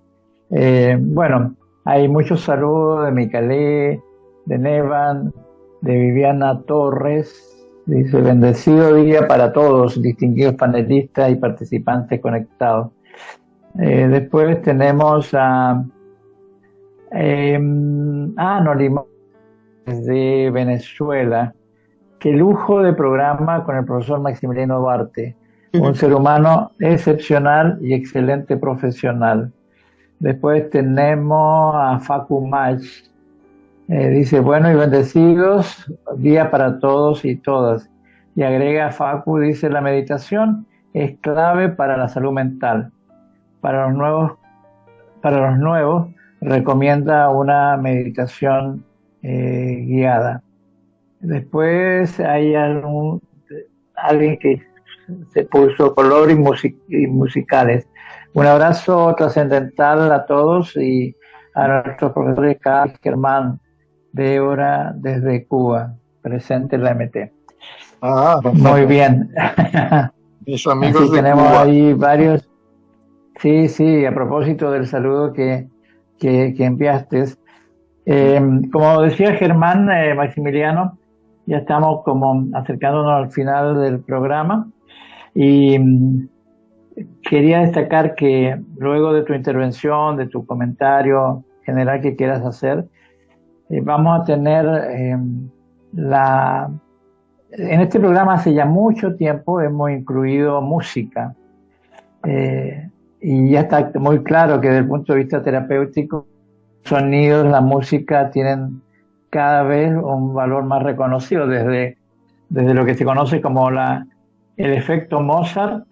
Bueno, hay muchos saludos de Micalé, de Nevan, de Viviana Torres. Dice, bendecido día para todos, distinguidos panelistas y participantes conectados. Después tenemos a Nolimón de Venezuela. Qué lujo de programa con el profesor Maximiliano Duarte, un ser humano excepcional y excelente profesional. Después tenemos a Facu Mach, dice, bueno y bendecidos, día para todos y todas. Y agrega Facu, dice, la meditación es clave para la salud mental. Para los nuevos recomienda una meditación guiada. Después hay alguien que se puso color y musicales. Un abrazo trascendental a todos y a nuestros profesores Carl, Germán, Débora, desde Cuba, presente en la MT. Muy bien. Mis amigos de tenemos Cuba. Ahí varios. Sí, a propósito del saludo que enviaste. Como decía Germán, Maximiliano, ya estamos como acercándonos al final del programa y quería destacar que luego de tu intervención, de tu comentario general que quieras hacer, vamos a tener en este programa hace ya mucho tiempo hemos incluido música y ya está muy claro que desde el punto de vista terapéutico, sonidos, la música tienen cada vez un valor más reconocido desde lo que se conoce como el efecto Mozart,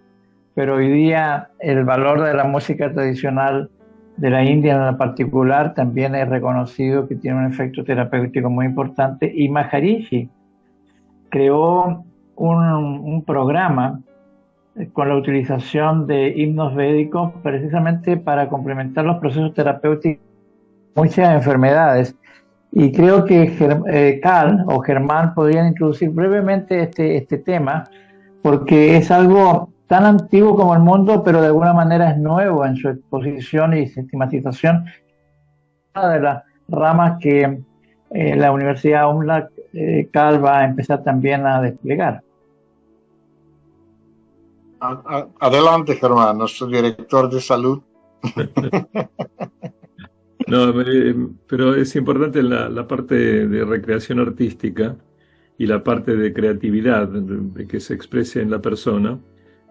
pero hoy día el valor de la música tradicional de la India en particular también es reconocido que tiene un efecto terapéutico muy importante, y Maharishi creó un programa con la utilización de himnos védicos precisamente para complementar los procesos terapéuticos de muchas enfermedades. Y creo que Carl o Germán podrían introducir brevemente este tema, porque es algo tan antiguo como el mundo, pero de alguna manera es nuevo en su exposición y sistematización. Una de las ramas que la Universidad UMLAC, Carl, va a empezar también a desplegar. Adelante, Germán, nuestro director de salud. No, pero es importante la parte de recreación artística y la parte de creatividad de que se exprese en la persona,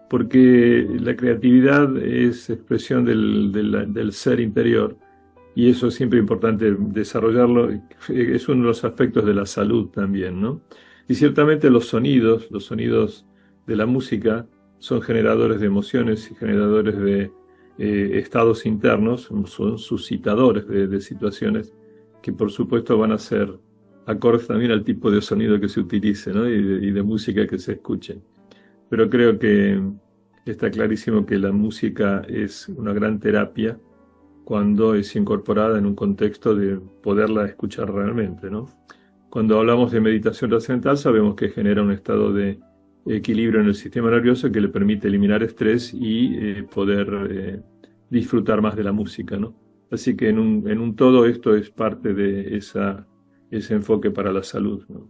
porque la creatividad es expresión del ser interior y eso es siempre importante desarrollarlo. Es uno de los aspectos de la salud también, ¿no? Y ciertamente los sonidos de la música son generadores de emociones y generadores de estados internos, son suscitadores de situaciones que por supuesto van a ser acordes también al tipo de sonido que se utilice, ¿no? y de música que se escuche. Pero creo que está clarísimo que la música es una gran terapia cuando es incorporada en un contexto de poderla escuchar realmente, ¿no? Cuando hablamos de meditación trascendental sabemos que genera un estado de equilibrio en el sistema nervioso que le permite eliminar estrés y poder disfrutar más de la música, ¿no? Así que en un todo esto es parte de ese enfoque para la salud, ¿no?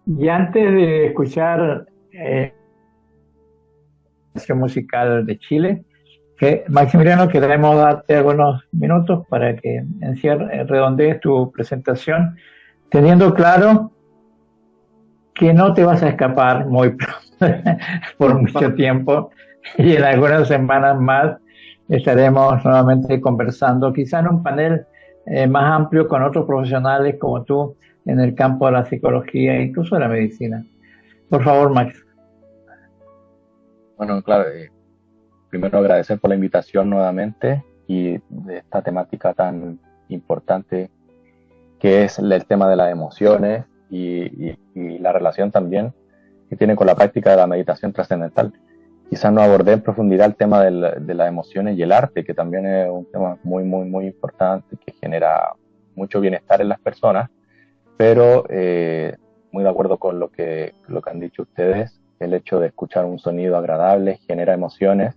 Y antes de escuchar la musical de Chile, Maximiliano, queremos darte algunos minutos para que redondees tu presentación, teniendo claro que no te vas a escapar por mucho tiempo, y en algunas semanas más estaremos nuevamente conversando, quizá en un panel más amplio con otros profesionales como tú en el campo de la psicología e incluso de la medicina. Por favor, Max. Bueno, claro, primero agradecer por la invitación nuevamente y de esta temática tan importante que es el tema de las emociones y la relación también que tiene con la práctica de la meditación trascendental. Quizás no abordé en profundidad el tema de las emociones y el arte, que también es un tema muy, muy, muy importante, que genera mucho bienestar en las personas, pero muy de acuerdo con lo que han dicho ustedes, el hecho de escuchar un sonido agradable genera emociones,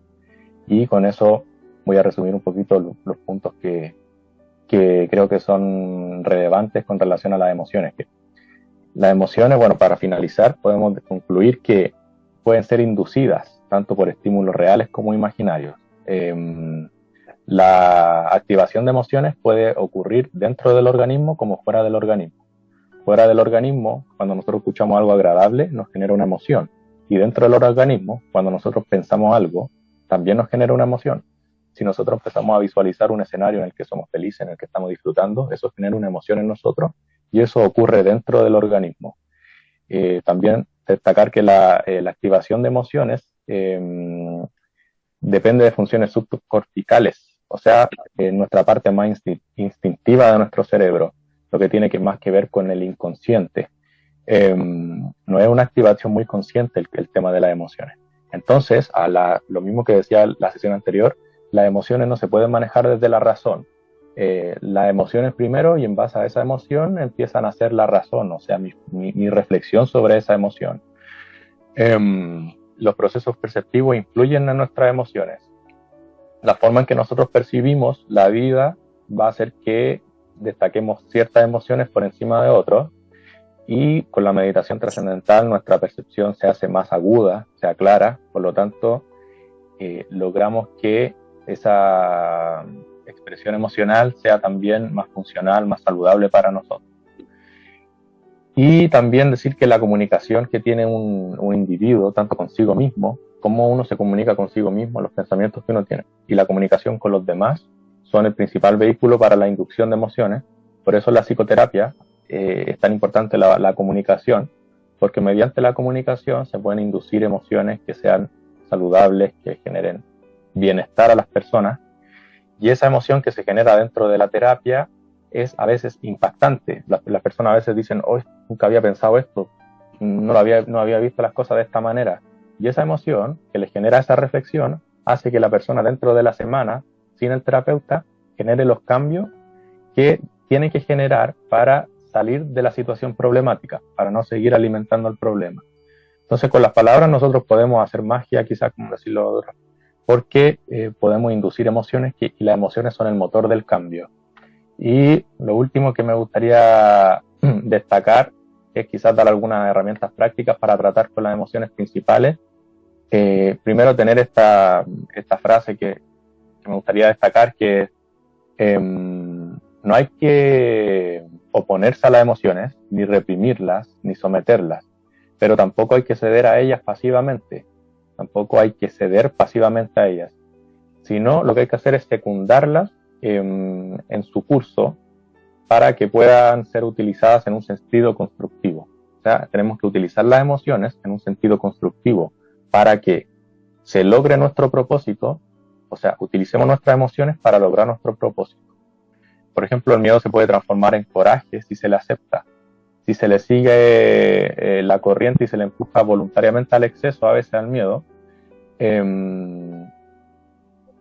y con eso voy a resumir un poquito los puntos que creo que son relevantes con relación a las emociones. Las emociones, bueno, para finalizar, podemos concluir que pueden ser inducidas tanto por estímulos reales como imaginarios. La activación de emociones puede ocurrir dentro del organismo como fuera del organismo. Fuera del organismo, cuando nosotros escuchamos algo agradable, nos genera una emoción. Y dentro del organismo, cuando nosotros pensamos algo, también nos genera una emoción. Si nosotros empezamos a visualizar un escenario en el que somos felices, en el que estamos disfrutando, eso genera una emoción en nosotros, y eso ocurre dentro del organismo. También destacar que la activación de emociones depende de funciones subcorticales, o sea, nuestra parte más instintiva de nuestro cerebro, lo que tiene más que ver con el inconsciente. No es una activación muy consciente el tema de las emociones. Entonces, lo mismo que decía la sesión anterior, las emociones no se pueden manejar desde la razón. Las emociones primero, y en base a esa emoción empiezan a ser la razón, o sea, mi reflexión sobre esa emoción. Los procesos perceptivos influyen en nuestras emociones. La forma en que nosotros percibimos la vida va a hacer que destaquemos ciertas emociones por encima de otras, y con la meditación trascendental nuestra percepción se hace más aguda, se aclara, por lo tanto logramos que esa expresión emocional sea también más funcional, más saludable para nosotros. Y también decir que la comunicación que tiene un individuo, tanto consigo mismo, como uno se comunica consigo mismo, los pensamientos que uno tiene, y la comunicación con los demás, son el principal vehículo para la inducción de emociones. Por eso la psicoterapia es tan importante la comunicación, porque mediante la comunicación se pueden inducir emociones que sean saludables, que generen bienestar a las personas, y esa emoción que se genera dentro de la terapia es a veces impactante. Las personas a veces dicen, oh, nunca había pensado esto, no había visto las cosas de esta manera, y esa emoción que le genera esa reflexión hace que la persona dentro de la semana, sin el terapeuta, genere los cambios que tiene que generar para salir de la situación problemática, para no seguir alimentando el problema. Entonces, con las palabras nosotros podemos hacer magia, quizás como decirlo, porque podemos inducir emociones y las emociones son el motor del cambio. Y lo último que me gustaría destacar es quizás dar algunas herramientas prácticas para tratar con las emociones principales. Primero, tener esta frase que me gustaría destacar, que no hay que oponerse a las emociones, ni reprimirlas, ni someterlas, pero tampoco hay que ceder a ellas pasivamente, tampoco hay que ceder pasivamente a ellas, sino lo que hay que hacer es secundarlas en su curso para que puedan ser utilizadas en un sentido constructivo. O sea, tenemos que utilizar las emociones en un sentido constructivo para que se logre nuestro propósito, o sea, utilicemos nuestras emociones para lograr nuestro propósito. Por ejemplo, el miedo se puede transformar en coraje si se le acepta. Si se le sigue la corriente y se le empuja voluntariamente al exceso, a veces al miedo,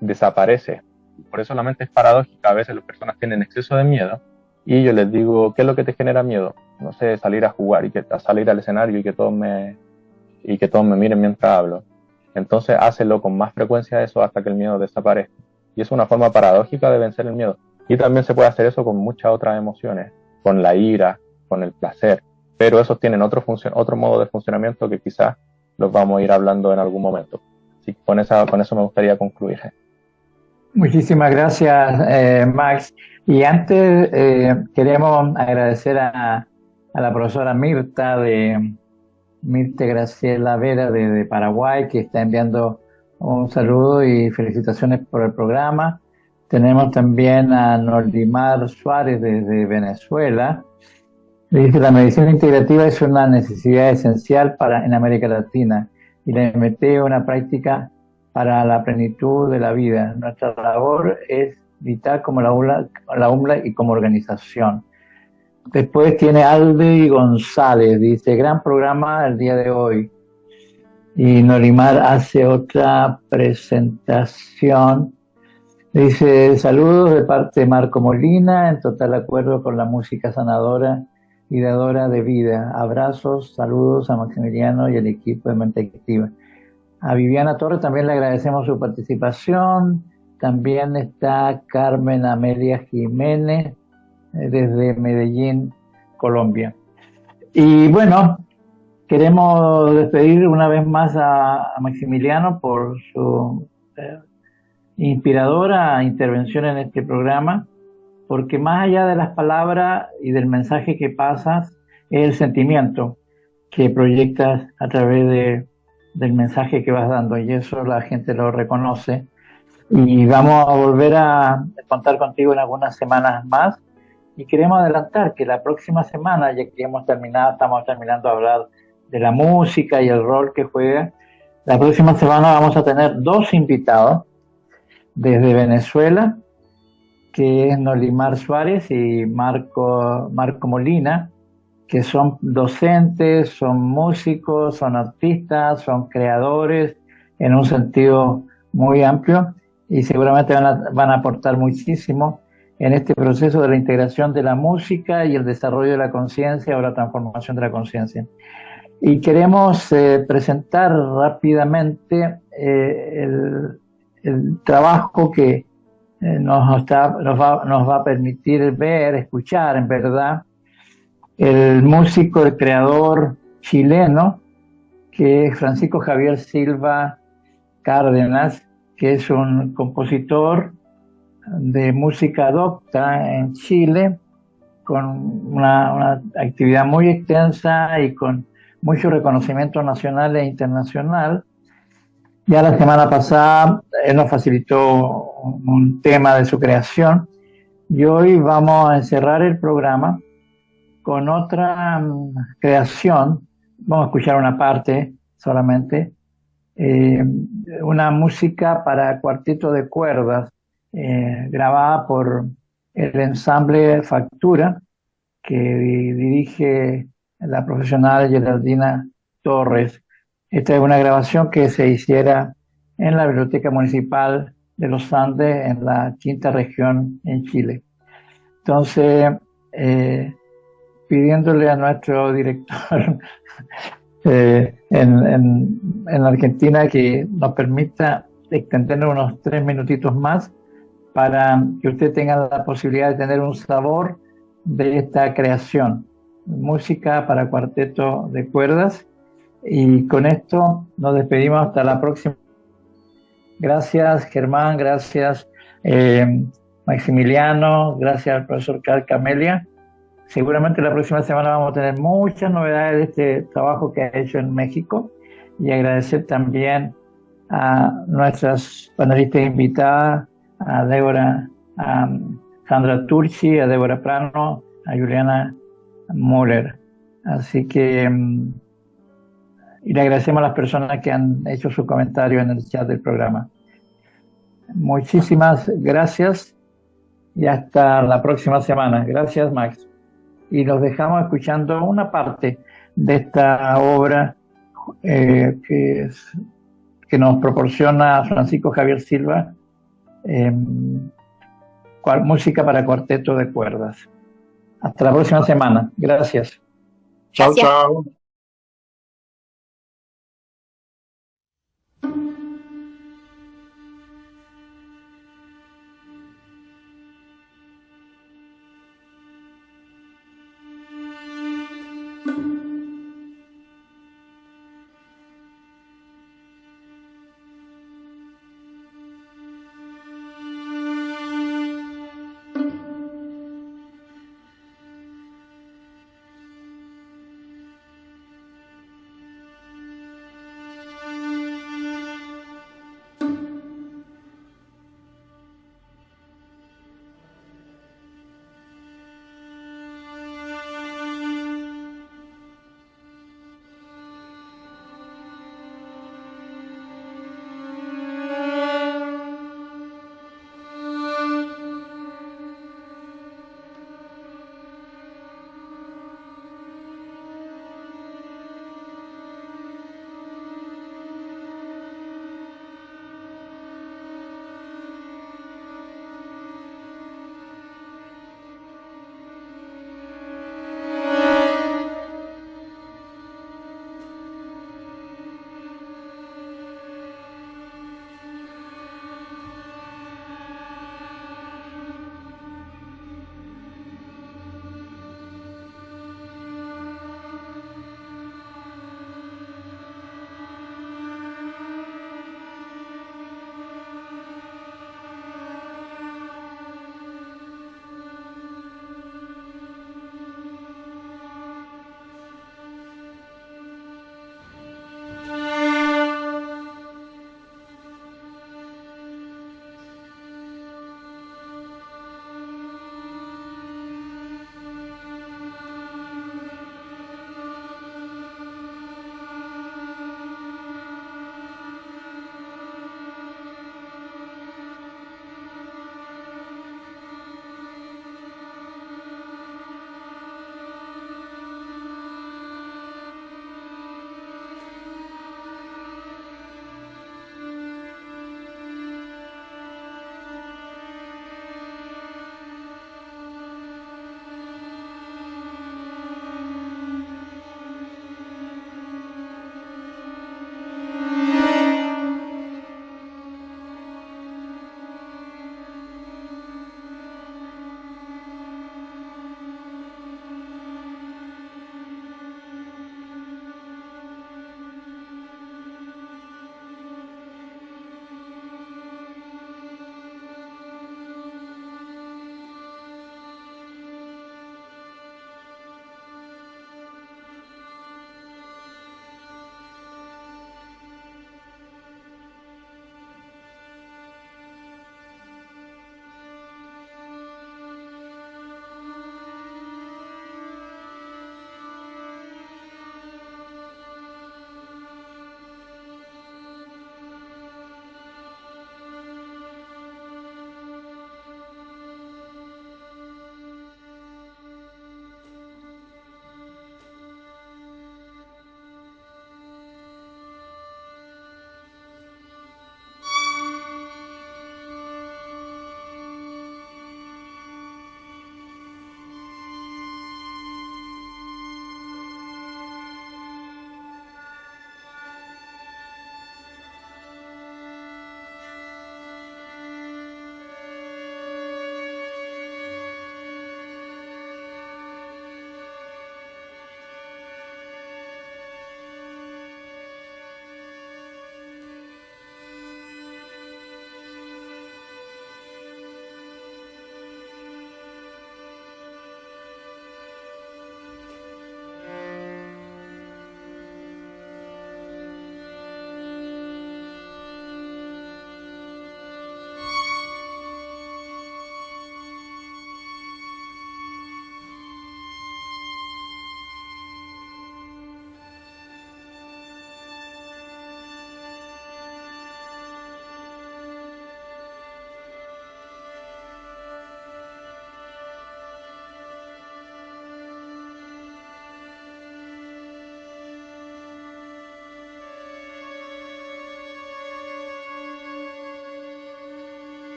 desaparece. Por eso la mente es paradójica. A veces las personas tienen exceso de miedo y yo les digo, ¿qué es lo que te genera miedo? No sé, salir a jugar y salir al escenario y que todos me miren mientras hablo. Entonces hácelo con más frecuencia eso hasta que el miedo desaparezca. Y es una forma paradójica de vencer el miedo. Y también se puede hacer eso con muchas otras emociones, con la ira, con el placer, pero esos tienen otro modo de funcionamiento que quizás los vamos a ir hablando en algún momento. Así que con eso me gustaría concluir. Muchísimas gracias, Max. Y antes queremos agradecer a la profesora Mirta Graciela Vera de Paraguay, que está enviando un saludo y felicitaciones por el programa. Tenemos también a Noldimar Suárez desde Venezuela, Dice, la medicina integrativa es una necesidad esencial en América Latina y la MT es una práctica para la plenitud de la vida. Nuestra labor es vital como la UMLA y como organización. Después tiene Aldi González, dice, gran programa el día de hoy. Y Norimar hace otra presentación. Dice, saludos de parte de Marco Molina, en total acuerdo con la música sanadora y dadora de vida. Abrazos, saludos a Maximiliano y al equipo de Mente Activa. A Viviana Torres también le agradecemos su participación. También está Carmen Amelia Jiménez, desde Medellín, Colombia. Y bueno, queremos despedir una vez más a Maximiliano por su inspiradora intervención en este programa, porque más allá de las palabras y del mensaje que pasas, es el sentimiento que proyectas a través del mensaje que vas dando, y eso la gente lo reconoce. Y vamos a volver a contar contigo en algunas semanas más, y queremos adelantar que la próxima semana, ya que estamos terminando de hablar de la música y el rol que juega, la próxima semana vamos a tener 2 invitados desde Venezuela, que es Nolimar Suárez y Marco Molina, que son docentes, son músicos, son artistas, son creadores en un sentido muy amplio, y seguramente van a aportar muchísimo en este proceso de la integración de la música y el desarrollo de la conciencia o la transformación de la conciencia. Y queremos presentar rápidamente el trabajo que nos va a permitir ver, escuchar, en verdad, el músico, el creador chileno, que es Francisco Javier Silva Cárdenas, que es un compositor de música docta en Chile, con una actividad muy extensa y con mucho reconocimiento nacional e internacional. Ya la semana pasada él nos facilitó un tema de su creación, y hoy vamos a encerrar el programa con otra creación. Vamos a escuchar una parte solamente, una música para cuarteto de cuerdas, grabada por el ensamble Factura, que dirige la profesional Geraldina Torres. Esta es una grabación que se hiciera en la Biblioteca Municipal de los Andes, en la 5ª región en Chile. Entonces, pidiéndole a nuestro director en Argentina que nos permita extender unos 3 minutitos más para que usted tenga la posibilidad de tener un sabor de esta creación, música para cuarteto de cuerdas. Y con esto nos despedimos hasta la próxima. Gracias, Germán, gracias, Maximiliano, gracias al profesor Carl Camelia. Seguramente la próxima semana vamos a tener muchas novedades de este trabajo que ha hecho en México, y agradecer también a nuestras panelistas invitadas, a Débora, a Sandra Turchi, a Débora Plano, a Juliana Müller. Así que, y le agradecemos a las personas que han hecho su comentario en el chat del programa. Muchísimas gracias y hasta la próxima semana. Gracias, Max. Y los dejamos escuchando una parte de esta obra que nos proporciona Francisco Javier Silva, música para cuarteto de cuerdas. Hasta la próxima semana. Gracias. Chao, chao.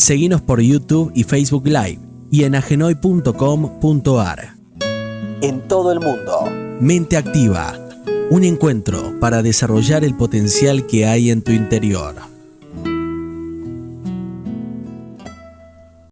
Seguinos por YouTube y Facebook Live y en agenoy.com.ar. En todo el mundo. Mente Activa. Un encuentro para desarrollar el potencial que hay en tu interior.